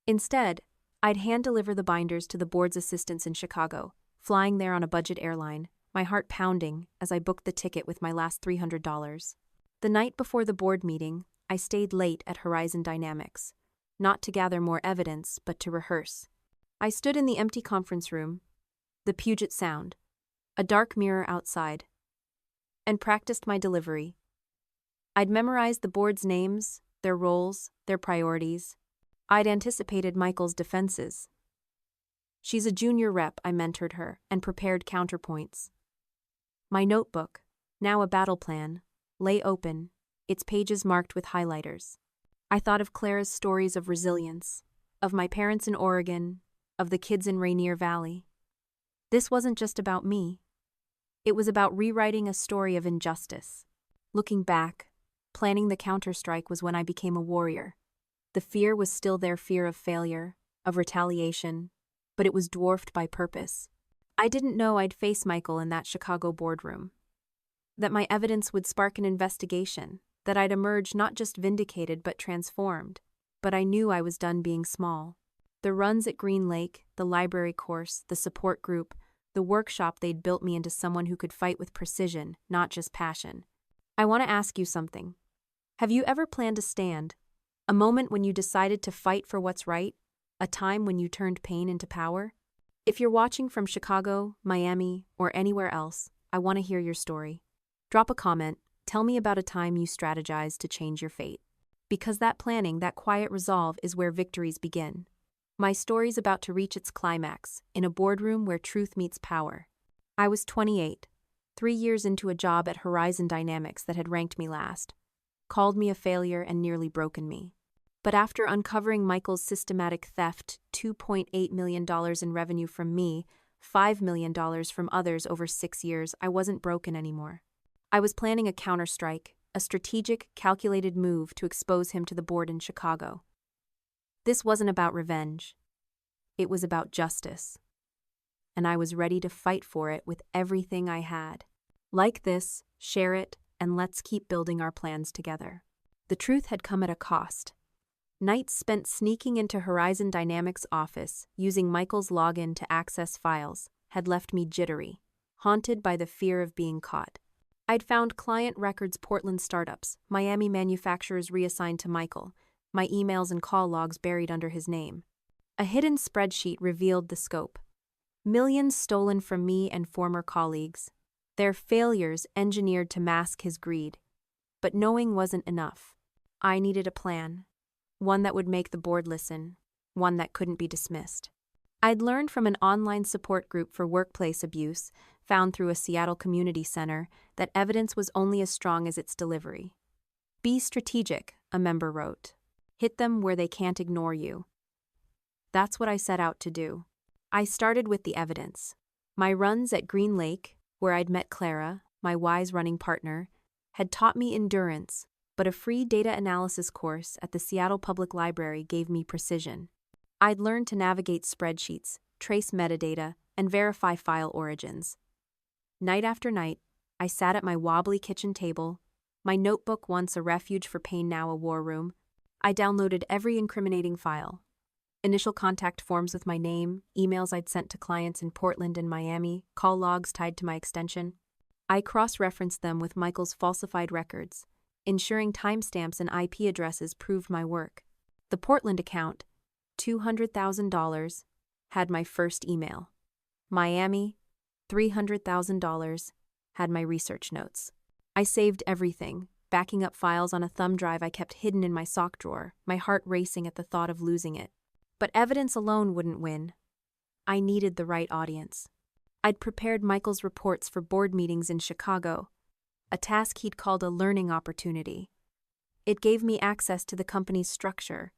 Instead, I'd hand-deliver the binders to the board's assistants in Chicago, flying there on a budget airline, my heart pounding as I booked the ticket with my last $300. The night before the board meeting, I stayed late at Horizon Dynamics, not to gather more evidence, but to rehearse. I stood in the empty conference room, the Puget Sound, a dark mirror outside, and practiced my delivery. I'd memorized the board's names, their roles, their priorities. I'd anticipated Michael's defenses. She's a junior rep, I mentored her, and prepared counterpoints. My notebook, now a battle plan, lay open, its pages marked with highlighters. I thought of Clara's stories of resilience, of my parents in Oregon, of the kids in Rainier Valley. This wasn't just about me. It was about rewriting a story of injustice. Looking back, planning the counterstrike was when I became a warrior. The fear was still there, fear of failure, of retaliation, but it was dwarfed by purpose. I didn't know I'd face Michael in that Chicago boardroom. That my evidence would spark an investigation, that I'd emerge not just vindicated but transformed. But I knew I was done being small. The runs at Green Lake, the library course, the support group, the workshop, they'd built me into someone who could fight with precision, not just passion. I want to ask you something. Have you ever planned a stand? A moment when you decided to fight for what's right? A time when you turned pain into power? If you're watching from Chicago, Miami, or anywhere else, I want to hear your story. Drop a comment, tell me about a time you strategized to change your fate. Because that planning, that quiet resolve is where victories begin. My story's about to reach its climax, in a boardroom where truth meets power. I was 28, 3 years into a job at Horizon Dynamics that had ranked me last, called me a failure and nearly broken me. But after uncovering Michael's systematic theft, $2.8 million in revenue from me, $5 million from others over 6 years, I wasn't broken anymore. I was planning a counterstrike, a strategic, calculated move to expose him to the board in Chicago. This wasn't about revenge. It was about justice. And I was ready to fight for it with everything I had. Like this, share it, and let's keep building our plans together. The truth had come at a cost. Nights spent sneaking into Horizon Dynamics' office, using Michael's login to access files, had left me jittery, haunted by the fear of being caught. I'd found client records, Portland startups, Miami manufacturers reassigned to Michael, my emails and call logs buried under his name. A hidden spreadsheet revealed the scope. Millions stolen from me and former colleagues, their failures engineered to mask his greed. But knowing wasn't enough. I needed a plan, one that would make the board listen, one that couldn't be dismissed. I'd learned from an online support group for workplace abuse, found through a Seattle community center, that evidence was only as strong as its delivery. Be strategic, a member wrote. Hit them where they can't ignore you. That's what I set out to do. I started with the evidence. My runs at Green Lake, where I'd met Clara, my wise running partner, had taught me endurance, but a free data analysis course at the Seattle Public Library gave me precision. I'd learned to navigate spreadsheets, trace metadata, and verify file origins. Night after night, I sat at my wobbly kitchen table, my notebook once a refuge for pain, now a war room. I downloaded every incriminating file. Initial contact forms with my name, emails I'd sent to clients in Portland and Miami, call logs tied to my extension. I cross-referenced them with Michael's falsified records, ensuring timestamps and IP addresses proved my work. The Portland account, $200,000, had my first email. Miami, $300,000, had my research notes. I saved everything, backing up files on a thumb drive I kept hidden in my sock drawer, my heart racing at the thought of losing it. But evidence alone wouldn't win. I needed the right audience. I'd prepared Michael's reports for board meetings in Chicago, a task he'd called a learning opportunity. It gave me access to the company's structure.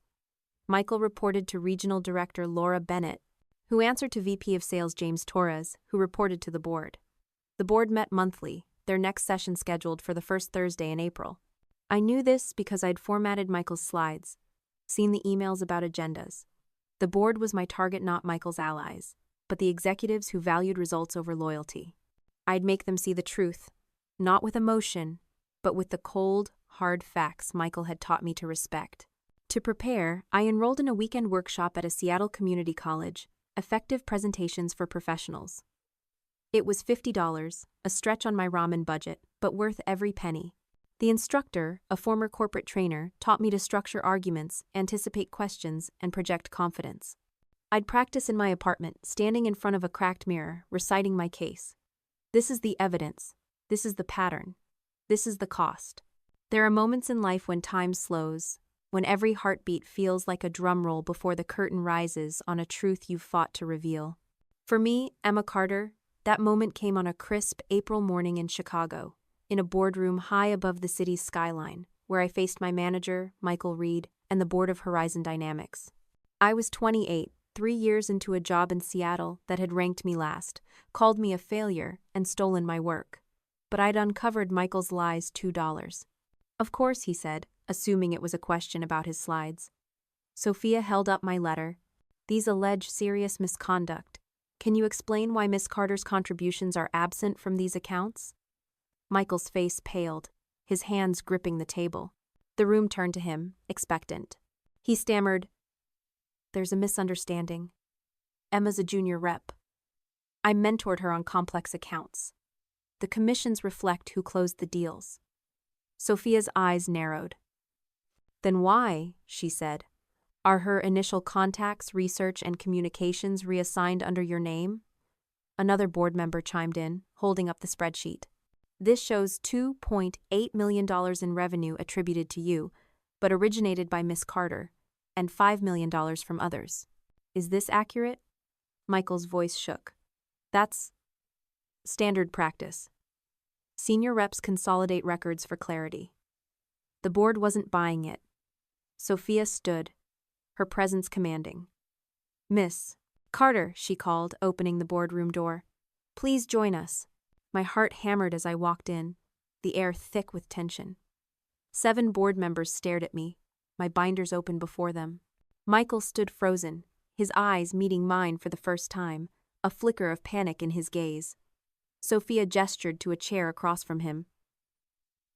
Michael reported to Regional Director Laura Bennett, who answered to VP of Sales James Torres, who reported to the board. The board met monthly, their next session scheduled for the first Thursday in April. I knew this because I'd formatted Michael's slides, seen the emails about agendas. The board was my target, not Michael's allies, but the executives who valued results over loyalty. I'd make them see the truth, not with emotion, but with the cold, hard facts Michael had taught me to respect. To prepare, I enrolled in a weekend workshop at a Seattle community college, Effective Presentations for Professionals. It was $50, a stretch on my ramen budget, but worth every penny. The instructor, a former corporate trainer, taught me to structure arguments, anticipate questions, and project confidence. I'd practice in my apartment, standing in front of a cracked mirror, reciting my case. This is the evidence. This is the pattern. This is the cost. There are moments in life when time slows, when every heartbeat feels like a drum roll before the curtain rises on a truth you've fought to reveal. For me, Emma Carter, that moment came on a crisp April morning in Chicago, in a boardroom high above the city's skyline, where I faced my manager, Michael Reed, and the board of Horizon Dynamics. I was 28, 3 years into a job in Seattle that had ranked me last, called me a failure, and stolen my work. But I'd uncovered Michael's lies $2. Of course, he said, assuming it was a question about his slides. Sophia held up my letter. These allege serious misconduct. Can you explain why Miss Carter's contributions are absent from these accounts? Michael's face paled, his hands gripping the table. The room turned to him, expectant. He stammered, "There's a misunderstanding. Emma's a junior rep. I mentored her on complex accounts. The commissions reflect who closed the deals." Sophia's eyes narrowed. "Then why," she said, "are her initial contacts, research, and communications reassigned under your name?" Another board member chimed in, holding up the spreadsheet. "This shows $2.8 million in revenue attributed to you, but originated by Miss Carter, and $5 million from others. Is this accurate?" Michael's voice shook. "That's standard practice. Senior reps consolidate records for clarity." The board wasn't buying it. Sophia stood, her presence commanding. "Miss Carter," she called, opening the boardroom door. "Please join us." My heart hammered as I walked in, the air thick with tension. 7 board members stared at me, my binders open before them. Michael stood frozen, his eyes meeting mine for the first time, a flicker of panic in his gaze. Sophia gestured to a chair across from him.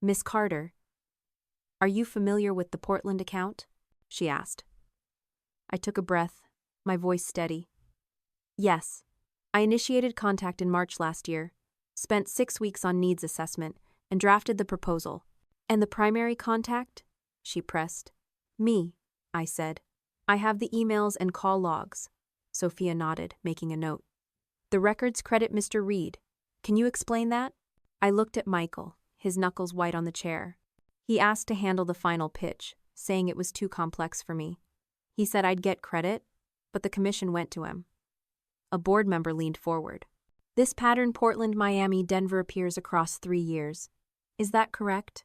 "Miss Carter, are you familiar with the Portland account?" she asked. I took a breath, my voice steady. "Yes. I initiated contact in March last year, spent 6 weeks on needs assessment, and drafted the proposal. And the primary contact?" she pressed. "Me," I said. "I have the emails and call logs." Sophia nodded, making a note. "The records credit Mr. Reed. Can you explain that?" I looked at Michael, his knuckles white on the chair. He asked to handle the final pitch, saying it was too complex for me. He said I'd get credit, but the commission went to him. A board member leaned forward. "This pattern Portland, Miami, Denver appears across 3 years. Is that correct?"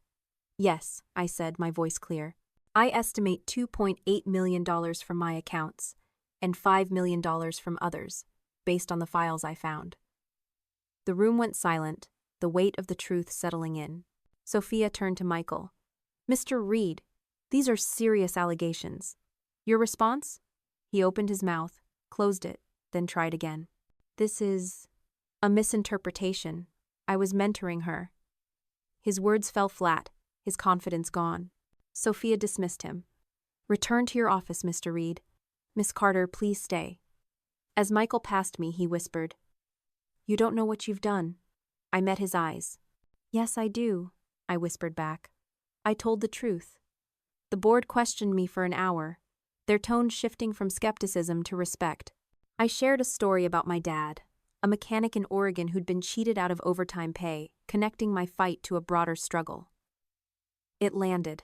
"Yes," I said, my voice clear. "I estimate $2.8 million from my accounts, and $5 million from others, based on the files I found." The room went silent, the weight of the truth settling in. Sophia turned to Michael. "Mr. Reed, these are serious allegations. Your response?" He opened his mouth, closed it, then tried again. "This is a misinterpretation. I was mentoring her." His words fell flat, his confidence gone. Sophia dismissed him. "Return to your office, Mr. Reed. Miss Carter, please stay." As Michael passed me, he whispered, "You don't know what you've done." I met his eyes. "Yes, I do," I whispered back. I told the truth. The board questioned me for an hour, their tone shifting from skepticism to respect. I shared a story about my dad, a mechanic in Oregon who'd been cheated out of overtime pay, connecting my fight to a broader struggle. It landed.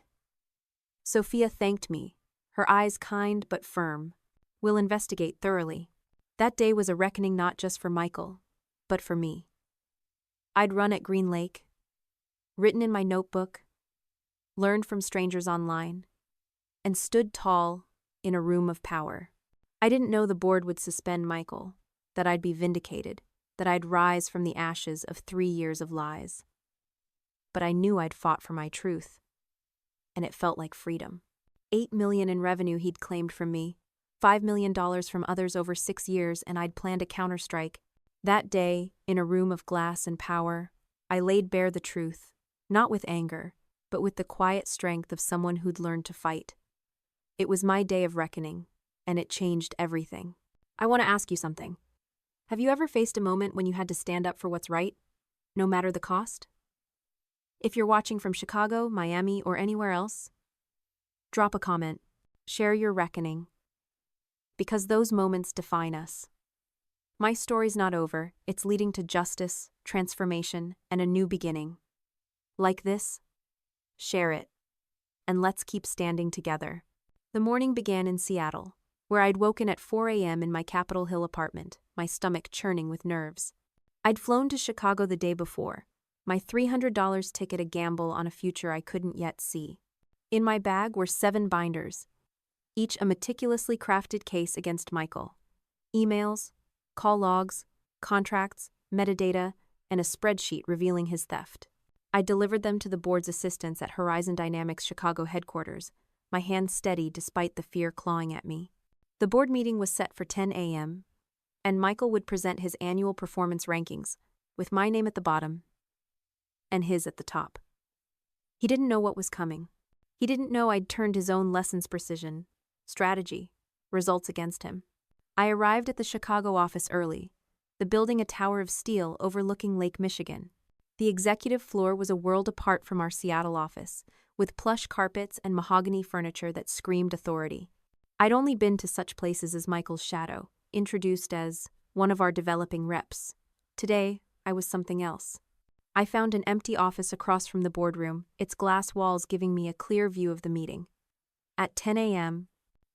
Sophia thanked me, her eyes kind but firm. "We'll investigate thoroughly." That day was a reckoning not just for Michael, but for me. I'd run at Green Lake, written in my notebook, learned from strangers online, and stood tall in a room of power. I didn't know the board would suspend Michael, that I'd be vindicated, that I'd rise from the ashes of 3 years of lies. But I knew I'd fought for my truth, and it felt like freedom. $8 million in revenue he'd claimed from me, $5 million from others over 6 years, and I'd planned a counterstrike. That day, in a room of glass and power, I laid bare the truth, not with anger, but with the quiet strength of someone who'd learned to fight. It was my day of reckoning, and it changed everything. I want to ask you something. Have you ever faced a moment when you had to stand up for what's right, no matter the cost? If you're watching from Chicago, Miami, or anywhere else, drop a comment, share your reckoning, because those moments define us. My story's not over, it's leading to justice, transformation, and a new beginning. Like this? Share it. And let's keep standing together. The morning began in Seattle, where I'd woken at 4 a.m. in my Capitol Hill apartment, my stomach churning with nerves. I'd flown to Chicago the day before, my $300 ticket a gamble on a future I couldn't yet see. In my bag were 7 binders, each a meticulously crafted case against Michael. Emails, call logs, contracts, metadata, and a spreadsheet revealing his theft. I delivered them to the board's assistants at Horizon Dynamics Chicago headquarters, my hands steady despite the fear clawing at me. The board meeting was set for 10 a.m., and Michael would present his annual performance rankings, with my name at the bottom and his at the top. He didn't know what was coming. He didn't know I'd turned his own lessons precision, strategy, results against him. I arrived at the Chicago office early, the building a tower of steel overlooking Lake Michigan. The executive floor was a world apart from our Seattle office, with plush carpets and mahogany furniture that screamed authority. I'd only been to such places as Michael's shadow, introduced as one of our developing reps. Today, I was something else. I found an empty office across from the boardroom, its glass walls giving me a clear view of the meeting. At 10 a.m.,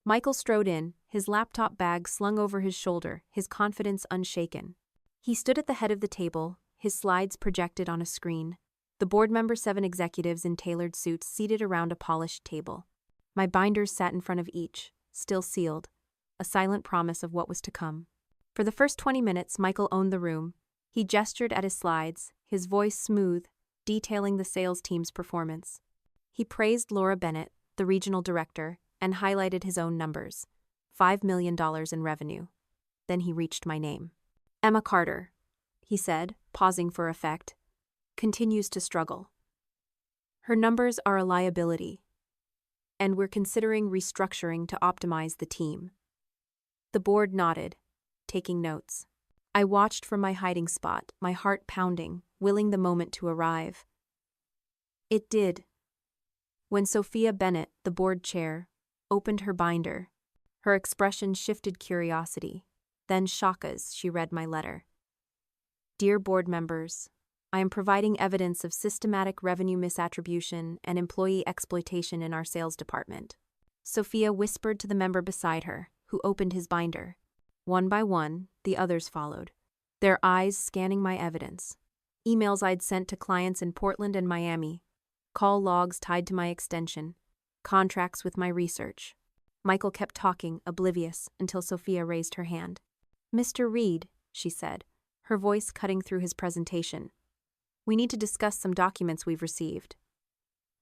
Michael strode in, his laptop bag slung over his shoulder, his confidence unshaken. He stood at the head of the table, his slides projected on a screen. The board member 7 executives in tailored suits seated around a polished table. My binders sat in front of each, still sealed, a silent promise of what was to come. For the first 20 minutes, Michael owned the room. He gestured at his slides, his voice smooth, detailing the sales team's performance. He praised Laura Bennett, the regional director, and highlighted his own numbers, $5 million in revenue. Then he reached my name. Emma Carter, he said, pausing for effect, continues to struggle. Her numbers are a liability, and we're considering restructuring to optimize the team. The board nodded, taking notes. I watched from my hiding spot, my heart pounding, willing the moment to arrive. It did. When Sophia Bennett, the board chair, opened her binder, her expression shifted curiosity, then shock as she read my letter. Dear board members, I am providing evidence of systematic revenue misattribution and employee exploitation in our sales department. Sophia whispered to the member beside her, who opened his binder. One by one, the others followed, their eyes scanning my evidence. Emails I'd sent to clients in Portland and Miami, call logs tied to my extension, contracts with my research. Michael kept talking, oblivious, until Sophia raised her hand. Mr. Reed, she said, her voice cutting through his presentation. We need to discuss some documents we've received.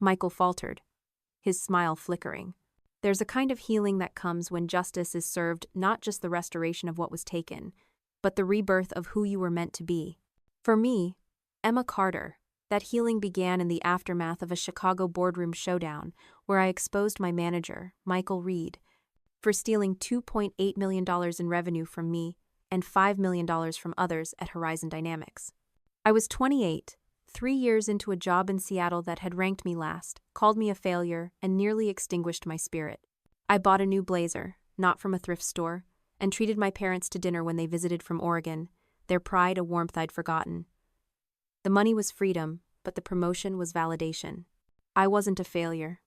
Michael faltered, his smile flickering. There's a kind of healing that comes when justice is served, not just the restoration of what was taken, but the rebirth of who you were meant to be. For me, Emma Carter, that healing began in the aftermath of a Chicago boardroom showdown where I exposed my manager, Michael Reed, for stealing $2.8 million in revenue from me and $5 million from others at Horizon Dynamics. I was 28, 3 years into a job in Seattle that had ranked me last, called me a failure, and nearly extinguished my spirit. I bought a new blazer, not from a thrift store, and treated my parents to dinner when they visited from Oregon, their pride a warmth I'd forgotten. The money was freedom, but the promotion was validation. I wasn't a failure.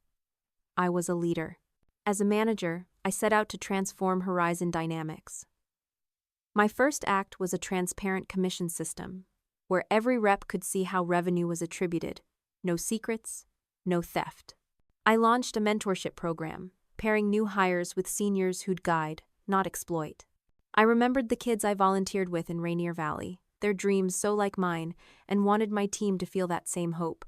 I was a leader. As a manager, I set out to transform Horizon Dynamics. My first act was a transparent commission system, where every rep could see how revenue was attributed. No secrets, no theft. I launched a mentorship program, pairing new hires with seniors who'd guide, not exploit. I remembered the kids I volunteered with in Rainier Valley, their dreams so like mine, and wanted my team to feel that same hope.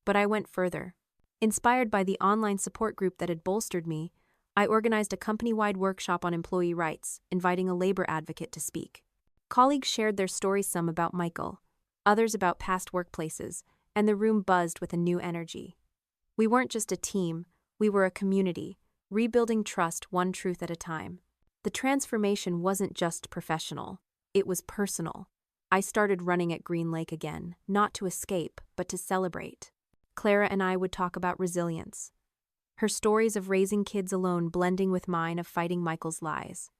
But I went further. Inspired by the online support group that had bolstered me, I organized a company-wide workshop on employee rights, inviting a labor advocate to speak. Colleagues shared their stories, some about Michael, others about past workplaces, and the room buzzed with a new energy. We weren't just a team, we were a community, rebuilding trust one truth at a time. The transformation wasn't just professional, it was personal. I started running at Green Lake again, not to escape, but to celebrate. Clara and I would talk about resilience. Her stories of raising kids alone blending with mine of fighting Michael's lies.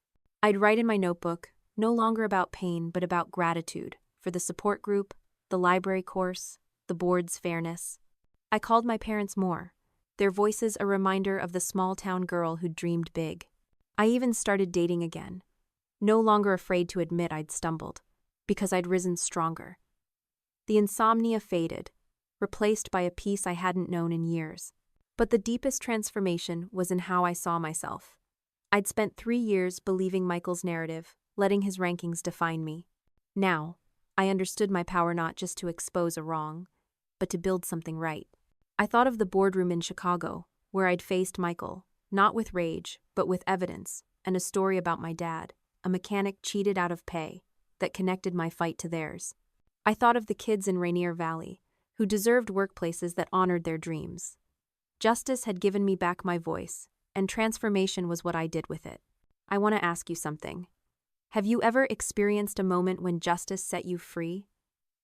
I'd write in my notebook, no longer about pain, but about gratitude, for the support group, the library course, the board's fairness. I called my parents more, their voices a reminder of the small-town girl who'd dreamed big. I even started dating again, no longer afraid to admit I'd stumbled, because I'd risen stronger. The insomnia faded, replaced by a peace I hadn't known in years. But the deepest transformation was in how I saw myself. I'd spent 3 years believing Michael's narrative, letting his rankings define me. Now, I understood my power not just to expose a wrong, but to build something right. I thought of the boardroom in Chicago, where I'd faced Michael, not with rage, but with evidence, and a story about my dad, a mechanic cheated out of pay, that connected my fight to theirs. I thought of the kids in Rainier Valley, who deserved workplaces that honored their dreams. Justice had given me back my voice, and transformation was what I did with it. I want to ask you something. Have you ever experienced a moment when justice set you free?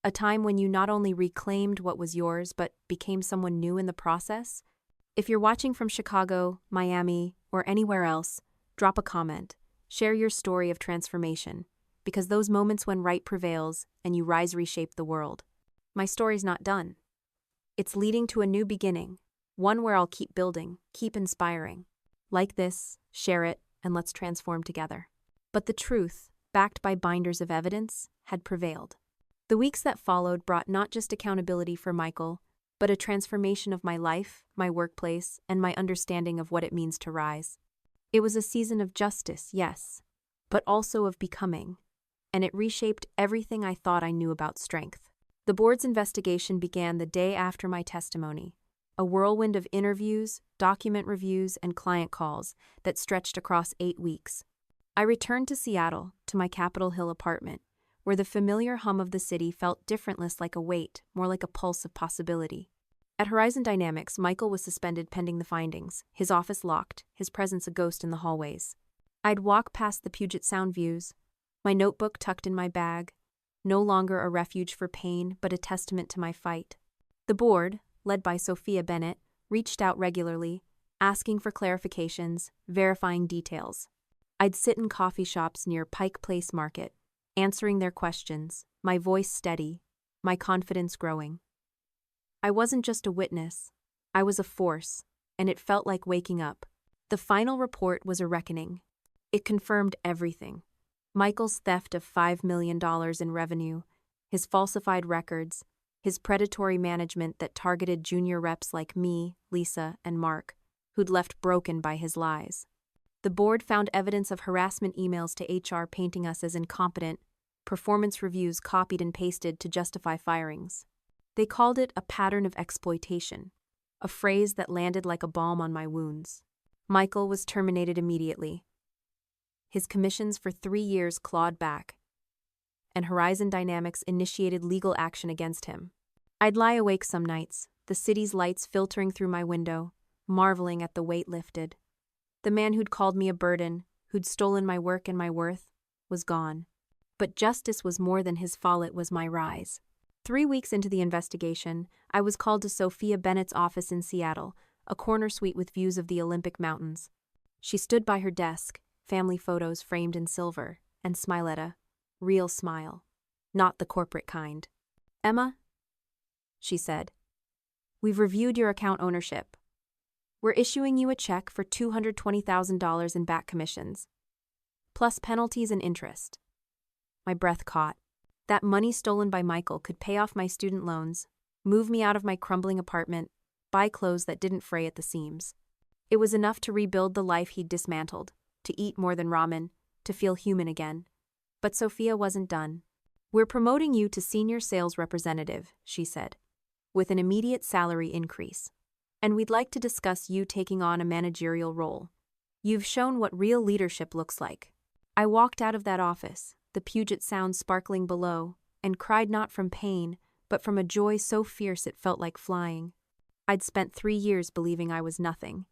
A time when you not only reclaimed what was yours, but became someone new in the process? If you're watching from Chicago, Miami, or anywhere else, drop a comment. Share your story of transformation, because those moments when right prevails and you rise reshape the world. My story's not done. It's leading to a new beginning. One where I'll keep building, keep inspiring. Like this, share it, and let's transform together. But the truth, backed by binders of evidence, had prevailed. The weeks that followed brought not just accountability for Michael, but a transformation of my life, my workplace, and my understanding of what it means to rise. It was a season of justice, yes, but also of becoming, and it reshaped everything I thought I knew about strength. The board's investigation began the day after my testimony. A whirlwind of interviews, document reviews, and client calls that stretched across 8 weeks. I returned to Seattle, to my Capitol Hill apartment, where the familiar hum of the city felt different, less like a weight, more like a pulse of possibility. At Horizon Dynamics, Michael was suspended pending the findings, his office locked, his presence a ghost in the hallways. I'd walk past the Puget Sound views, my notebook tucked in my bag, no longer a refuge for pain, but a testament to my fight. The board, led by Sophia Bennett, reached out regularly, asking for clarifications, verifying details. I'd sit in coffee shops near Pike Place Market, answering their questions, my voice steady, my confidence growing. I wasn't just a witness, I was a force, and it felt like waking up. The final report was a reckoning. It confirmed everything. Michael's theft of $5 million in revenue, his falsified records, his predatory management that targeted junior reps like me, Lisa, and Mark, who'd left broken by his lies. The board found evidence of harassment emails to HR painting us as incompetent, performance reviews copied and pasted to justify firings. They called it a pattern of exploitation, a phrase that landed like a balm on my wounds. Michael was terminated immediately. His commissions for 3 years clawed back, and Horizon Dynamics initiated legal action against him. I'd lie awake some nights, the city's lights filtering through my window, marveling at the weight lifted. The man who'd called me a burden, who'd stolen my work and my worth, was gone. But justice was more than his fall, it was my rise. 3 weeks into the investigation, I was called to Sophia Bennett's office in Seattle, a corner suite with views of the Olympic Mountains. She stood by her desk, family photos framed in silver, and Smiletta, real smile, not the corporate kind. "Emma," she said, "we've reviewed your account ownership. We're issuing you a check for $220,000 in back commissions, plus penalties and interest." My breath caught. That money stolen by Michael could pay off my student loans, move me out of my crumbling apartment, buy clothes that didn't fray at the seams. It was enough to rebuild the life he'd dismantled, to eat more than ramen, to feel human again. But Sophia wasn't done. "We're promoting you to senior sales representative," she said, "with an immediate salary increase. And we'd like to discuss you taking on a managerial role. You've shown what real leadership looks like." I walked out of that office, the Puget Sound sparkling below, and cried not from pain, but from a joy so fierce it felt like flying. I'd spent 3 years believing I was nothing,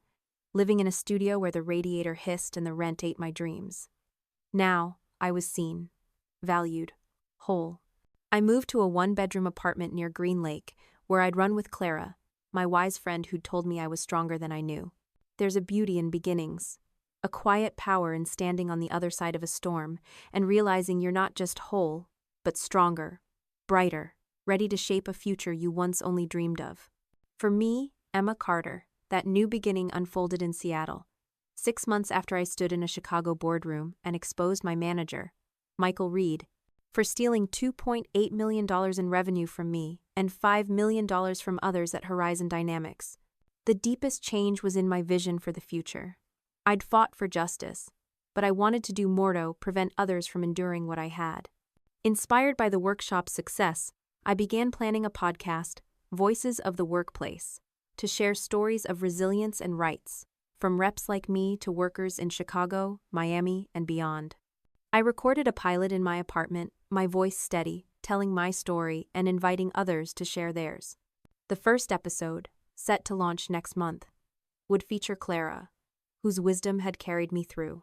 living in a studio where the radiator hissed and the rent ate my dreams. Now, I was seen, valued, whole. I moved to a one-bedroom apartment near Green Lake, where I'd run with Clara, my wise friend who'd told me I was stronger than I knew. There's a beauty in beginnings, a quiet power in standing on the other side of a storm and realizing you're not just whole, but stronger, brighter, ready to shape a future you once only dreamed of. For me, Emma Carter, that new beginning unfolded in Seattle, 6 months after I stood in a Chicago boardroom and exposed my manager, Michael Reed, for stealing $2.8 million in revenue from me and $5 million from others at Horizon Dynamics. The deepest change was in my vision for the future. I'd fought for justice, but I wanted to do more to prevent others from enduring what I had. Inspired by the workshop's success, I began planning a podcast, Voices of the Workplace, to share stories of resilience and rights, from reps like me to workers in Chicago, Miami, and beyond. I recorded a pilot in my apartment, my voice steady, telling my story and inviting others to share theirs. The first episode, set to launch next month, would feature Clara, whose wisdom had carried me through.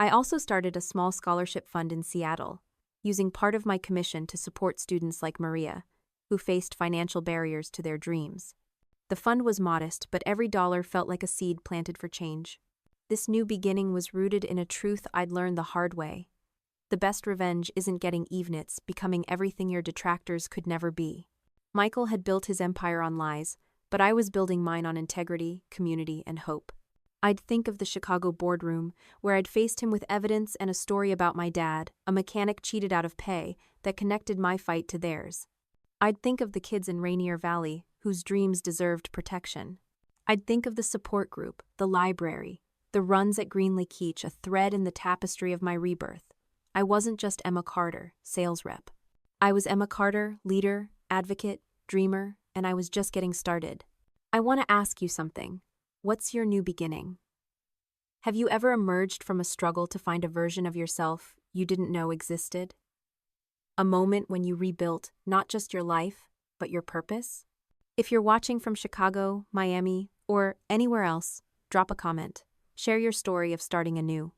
I also started a small scholarship fund in Seattle, using part of my commission to support students like Maria, who faced financial barriers to their dreams. The fund was modest, but every dollar felt like a seed planted for change. This new beginning was rooted in a truth I'd learned the hard way. The best revenge isn't getting even, it's becoming everything your detractors could never be. Michael had built his empire on lies, but I was building mine on integrity, community, and hope. I'd think of the Chicago boardroom, where I'd faced him with evidence and a story about my dad, a mechanic cheated out of pay, that connected my fight to theirs. I'd think of the kids in Rainier Valley, whose dreams deserved protection. I'd think of the support group, the library, the runs at Green Lake, each a thread in the tapestry of my rebirth. I wasn't just Emma Carter, sales rep. I was Emma Carter, leader, advocate, dreamer, and I was just getting started. I want to ask you something. What's your new beginning? Have you ever emerged from a struggle to find a version of yourself you didn't know existed? A moment when you rebuilt not just your life, but your purpose? If you're watching from Chicago, Miami, or anywhere else, drop a comment. Share your story of starting anew.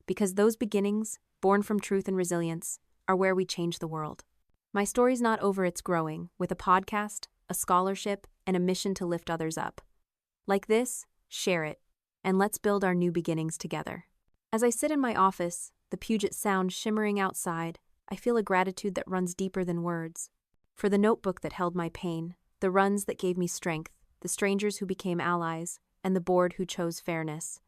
Because those beginnings, born from truth and resilience, are where we change the world. My story's not over, it's growing, with a podcast, a scholarship, and a mission to lift others up. Like this, share it, and let's build our new beginnings together. As I sit in my office, the Puget Sound shimmering outside, I feel a gratitude that runs deeper than words. For the notebook that held my pain, the runs that gave me strength, the strangers who became allies, and the board who chose fairness.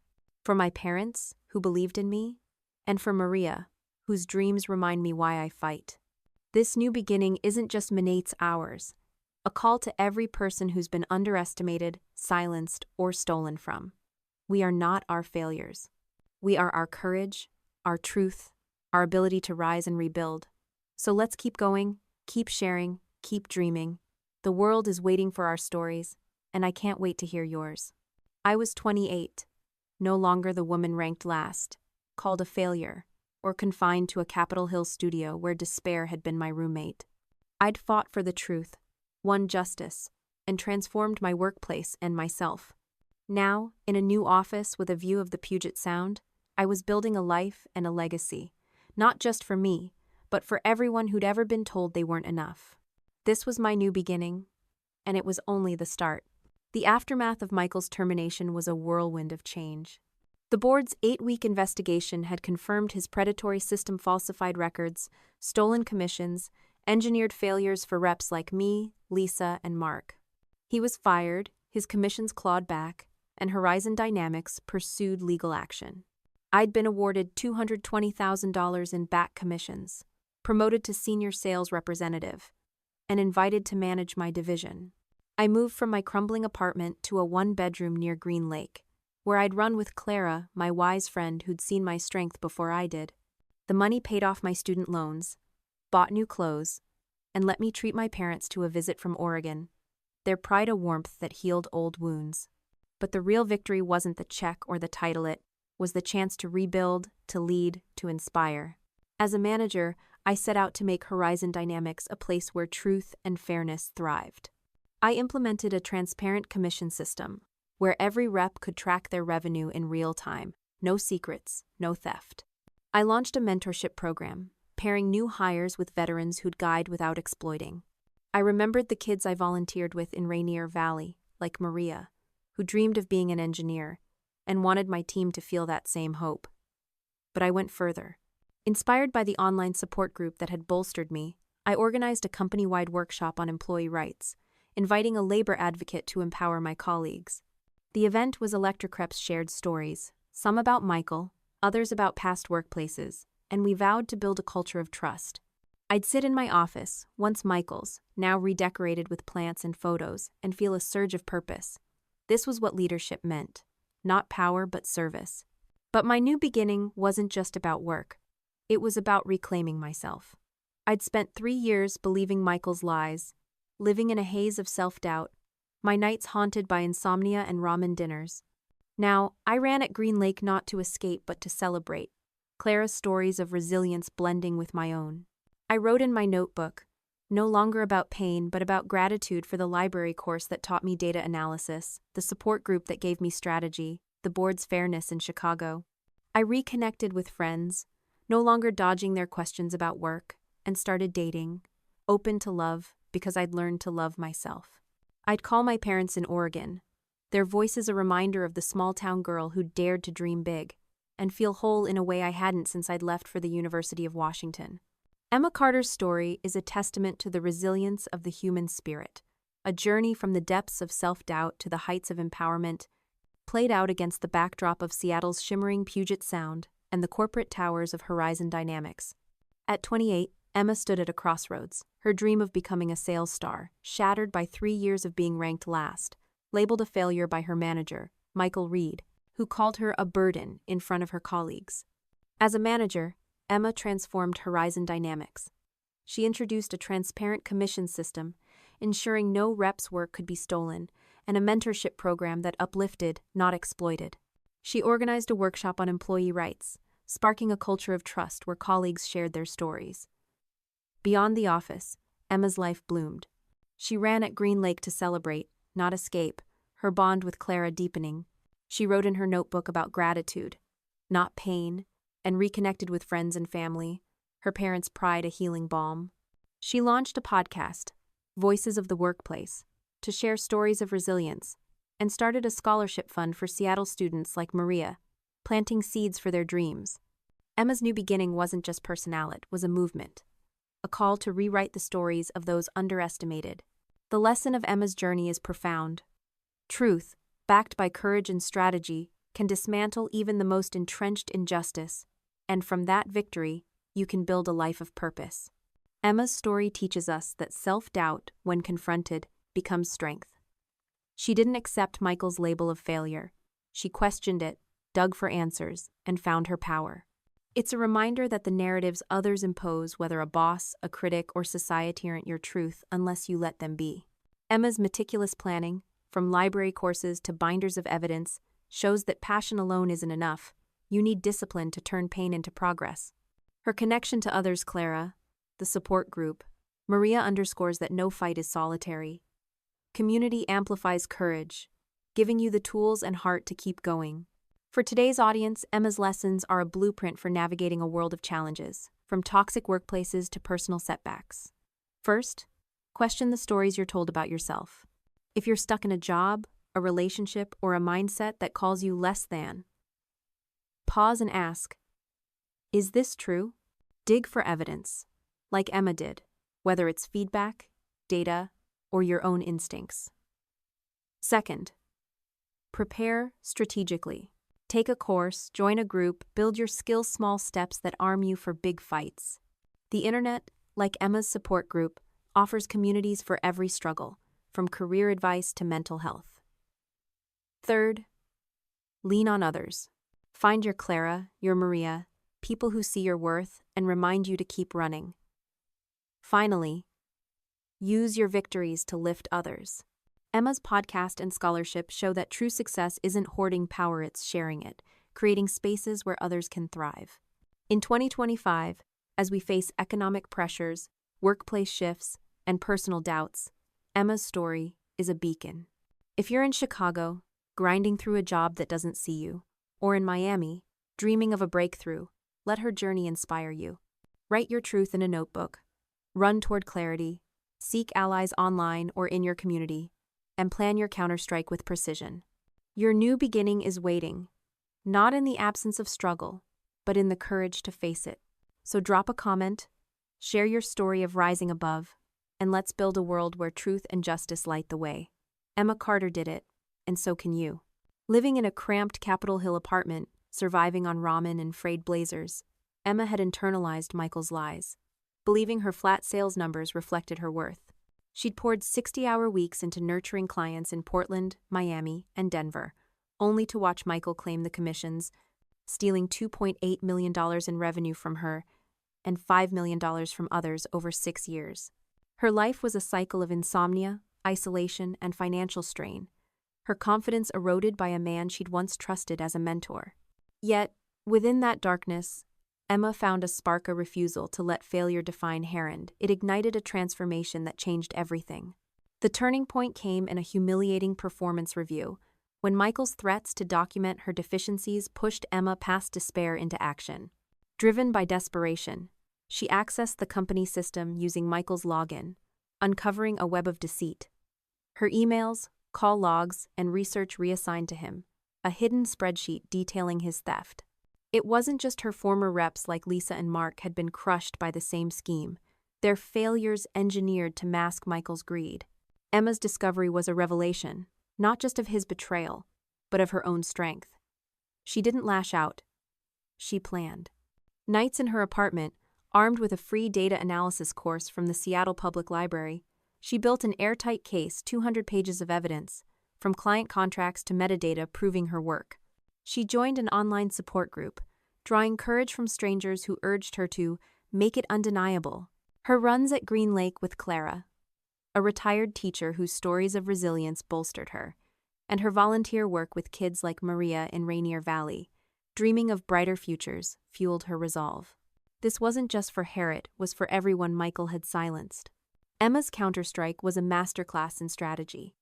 For my parents, who believed in me, and for Maria, whose dreams remind me why I fight. This new beginning isn't just Minate's ours, a call to every person who's been underestimated, silenced, or stolen from. We are not our failures. We are our courage, our truth, our ability to rise and rebuild. So let's keep going, keep sharing, keep dreaming. The world is waiting for our stories, and I can't wait to hear yours. I was 28, no longer the woman ranked last, called a failure, or confined to a Capitol Hill studio where despair had been my roommate. I'd fought for the truth, won justice, and transformed my workplace and myself. Now, in a new office with a view of the Puget Sound, I was building a life and a legacy, not just for me, but for everyone who'd ever been told they weren't enough. This was my new beginning, and it was only the start. The aftermath of Michael's termination was a whirlwind of change. The board's 8-week investigation had confirmed his predatory system falsified records, stolen commissions, engineered failures for reps like me, Lisa, and Mark. He was fired, his commissions clawed back, and Horizon Dynamics pursued legal action. I'd been awarded $220,000 in back commissions, promoted to senior sales representative, and invited to manage my division. I moved from my crumbling apartment to a one-bedroom near Green Lake, where I'd run with Clara, my wise friend who'd seen my strength before I did. The money paid off my student loans, bought new clothes, and let me treat my parents to a visit from Oregon, their pride a warmth that healed old wounds. But the real victory wasn't the check or the title, it was the chance to rebuild, to lead, to inspire. As a manager, I set out to make Horizon Dynamics a place where truth and fairness thrived. I implemented a transparent commission system where every rep could track their revenue in real time. No secrets, no theft. I launched a mentorship program, pairing new hires with veterans who'd guide without exploiting. I remembered the kids I volunteered with in Rainier Valley, like Maria, who dreamed of being an engineer and wanted my team to feel that same hope. But I went further. Inspired by the online support group that had bolstered me, I organized a company-wide workshop on employee rights, inviting a labor advocate to empower my colleagues. The event was Electrocrep's shared stories, some about Michael, others about past workplaces, and we vowed to build a culture of trust. I'd sit in my office, once Michael's, now redecorated with plants and photos, and feel a surge of purpose. This was what leadership meant. Not power, but service. But my new beginning wasn't just about work. It was about reclaiming myself. I'd spent 3 years believing Michael's lies, living in a haze of self-doubt, my nights haunted by insomnia and ramen dinners. Now, I ran at Green Lake not to escape but to celebrate, Clara's stories of resilience blending with my own. I wrote in my notebook, no longer about pain but about gratitude for the library course that taught me data analysis, the support group that gave me strategy, the board's fairness in Chicago. I reconnected with friends, no longer dodging their questions about work, and started dating, open to love because I'd learned to love myself. I'd call my parents in Oregon, their voices a reminder of the small-town girl who dared to dream big, and feel whole in a way I hadn't since I'd left for the University of Washington. Emma Carter's story is a testament to the resilience of the human spirit, a journey from the depths of self-doubt to the heights of empowerment, played out against the backdrop of Seattle's shimmering Puget Sound and the corporate towers of Horizon Dynamics. At 28, Emma stood at a crossroads, her dream of becoming a sales star, shattered by 3 years of being ranked last, labeled a failure by her manager, Michael Reed, who called her a burden in front of her colleagues. As a manager, Emma transformed Horizon Dynamics. She introduced a transparent commission system, ensuring no rep's work could be stolen, and a mentorship program that uplifted, not exploited. She organized a workshop on employee rights, sparking a culture of trust where colleagues shared their stories. Beyond the office, Emma's life bloomed. She ran at Green Lake to celebrate, not escape, her bond with Clara deepening. She wrote in her notebook about gratitude, not pain, and reconnected with friends and family, her parents' pride a healing balm. She launched a podcast, Voices of the Workplace, to share stories of resilience, and started a scholarship fund for Seattle students like Maria, planting seeds for their dreams. Emma's new beginning wasn't just personal, it was a movement, a call to rewrite the stories of those underestimated. The lesson of Emma's journey is profound. Truth, backed by courage and strategy, can dismantle even the most entrenched injustice, and from that victory, you can build a life of purpose. Emma's story teaches us that self-doubt, when confronted, becomes strength. She didn't accept Michael's label of failure. She questioned it, dug for answers, and found her power. It's a reminder that the narratives others impose, whether a boss, a critic, or society, aren't your truth unless you let them be. Emma's meticulous planning, from library courses to binders of evidence, shows that passion alone isn't enough. You need discipline to turn pain into progress. Her connection to others, Clara, the support group, Maria underscores that no fight is solitary. Community amplifies courage, giving you the tools and heart to keep going. For today's audience, Emma's lessons are a blueprint for navigating a world of challenges, from toxic workplaces to personal setbacks. First, question the stories you're told about yourself. If you're stuck in a job, a relationship, or a mindset that calls you less than, pause and ask, is this true? Dig for evidence, like Emma did, whether it's feedback, data, or your own instincts. Second, prepare strategically. Take a course, join a group, build your skills, small steps that arm you for big fights. The internet, like Emma's support group, offers communities for every struggle, from career advice to mental health. Third, lean on others. Find your Clara, your Maria, people who see your worth and remind you to keep running. Finally, use your victories to lift others. Emma's podcast and scholarship show that true success isn't hoarding power, it's sharing it, creating spaces where others can thrive. In 2025, as we face economic pressures, workplace shifts, and personal doubts, Emma's story, is a beacon. If you're in Chicago, grinding through a job that doesn't see you, or in Miami, dreaming of a breakthrough, let her journey inspire you. Write your truth in a notebook, run toward clarity, seek allies online or in your community, and plan your counterstrike with precision. Your new beginning is waiting, not in the absence of struggle, but in the courage to face it. So drop a comment, share your story of rising above, and let's build a world where truth and justice light the way. Emma Carter did it, and so can you. Living in a cramped Capitol Hill apartment, surviving on ramen and frayed blazers, Emma had internalized Michael's lies, believing her flat sales numbers reflected her worth. She'd poured 60-hour weeks into nurturing clients in Portland, Miami, and Denver, only to watch Michael claim the commissions, stealing $2.8 million in revenue from her and $5 million from others over 6 years. Her life was a cycle of insomnia, isolation, and financial strain, her confidence eroded by a man she'd once trusted as a mentor. Yet, within that darkness, Emma found a spark, a refusal to let failure define her. It ignited a transformation that changed everything. The turning point came in a humiliating performance review, when Michael's threats to document her deficiencies pushed Emma past despair into action. Driven by desperation, she accessed the company system using Michael's login, uncovering a web of deceit. Her emails, call logs, and research reassigned to him, a hidden spreadsheet detailing his theft. It wasn't just her former reps like Lisa and Mark had been crushed by the same scheme, their failures engineered to mask Michael's greed. Emma's discovery was a revelation, not just of his betrayal, but of her own strength. She didn't lash out. She planned. Nights in her apartment, armed with a free data analysis course from the Seattle Public Library, she built an airtight case, 200 pages of evidence, from client contracts to metadata proving her work. She joined an online support group, drawing courage from strangers who urged her to make it undeniable. Her runs at Green Lake with Clara, a retired teacher whose stories of resilience bolstered her, and her volunteer work with kids like Maria in Rainier Valley, dreaming of brighter futures, fueled her resolve. This wasn't just for Harriet, it was for everyone Michael had silenced. Emma's counterstrike was a masterclass in strategy.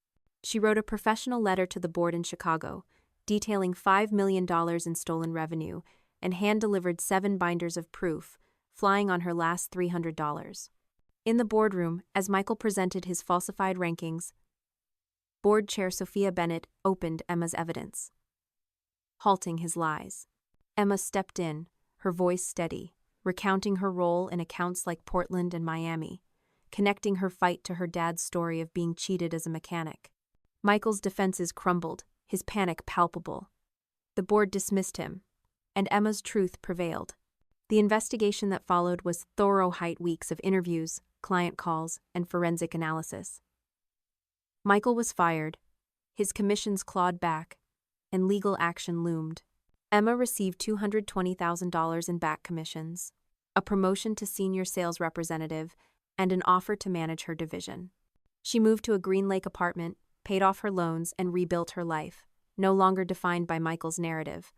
She wrote a professional letter to the board in Chicago, detailing $5 million in stolen revenue, and hand-delivered 7 binders of proof, flying on her last $300. In the boardroom, as Michael presented his falsified rankings, board chair Sophia Bennett opened Emma's evidence, halting his lies. Emma stepped in, her voice steady, recounting her role in accounts like Portland and Miami, connecting her fight to her dad's story of being cheated as a mechanic. Michael's defenses crumbled, his panic palpable. The board dismissed him, and Emma's truth prevailed. The investigation that followed was thorough, weeks of interviews, client calls, and forensic analysis. Michael was fired, his commissions clawed back, and legal action loomed. Emma received $220,000 in back commissions, a promotion to senior sales representative, and an offer to manage her division. She moved to a Green Lake apartment, paid off her loans, and rebuilt her life, no longer defined by Michael's narrative,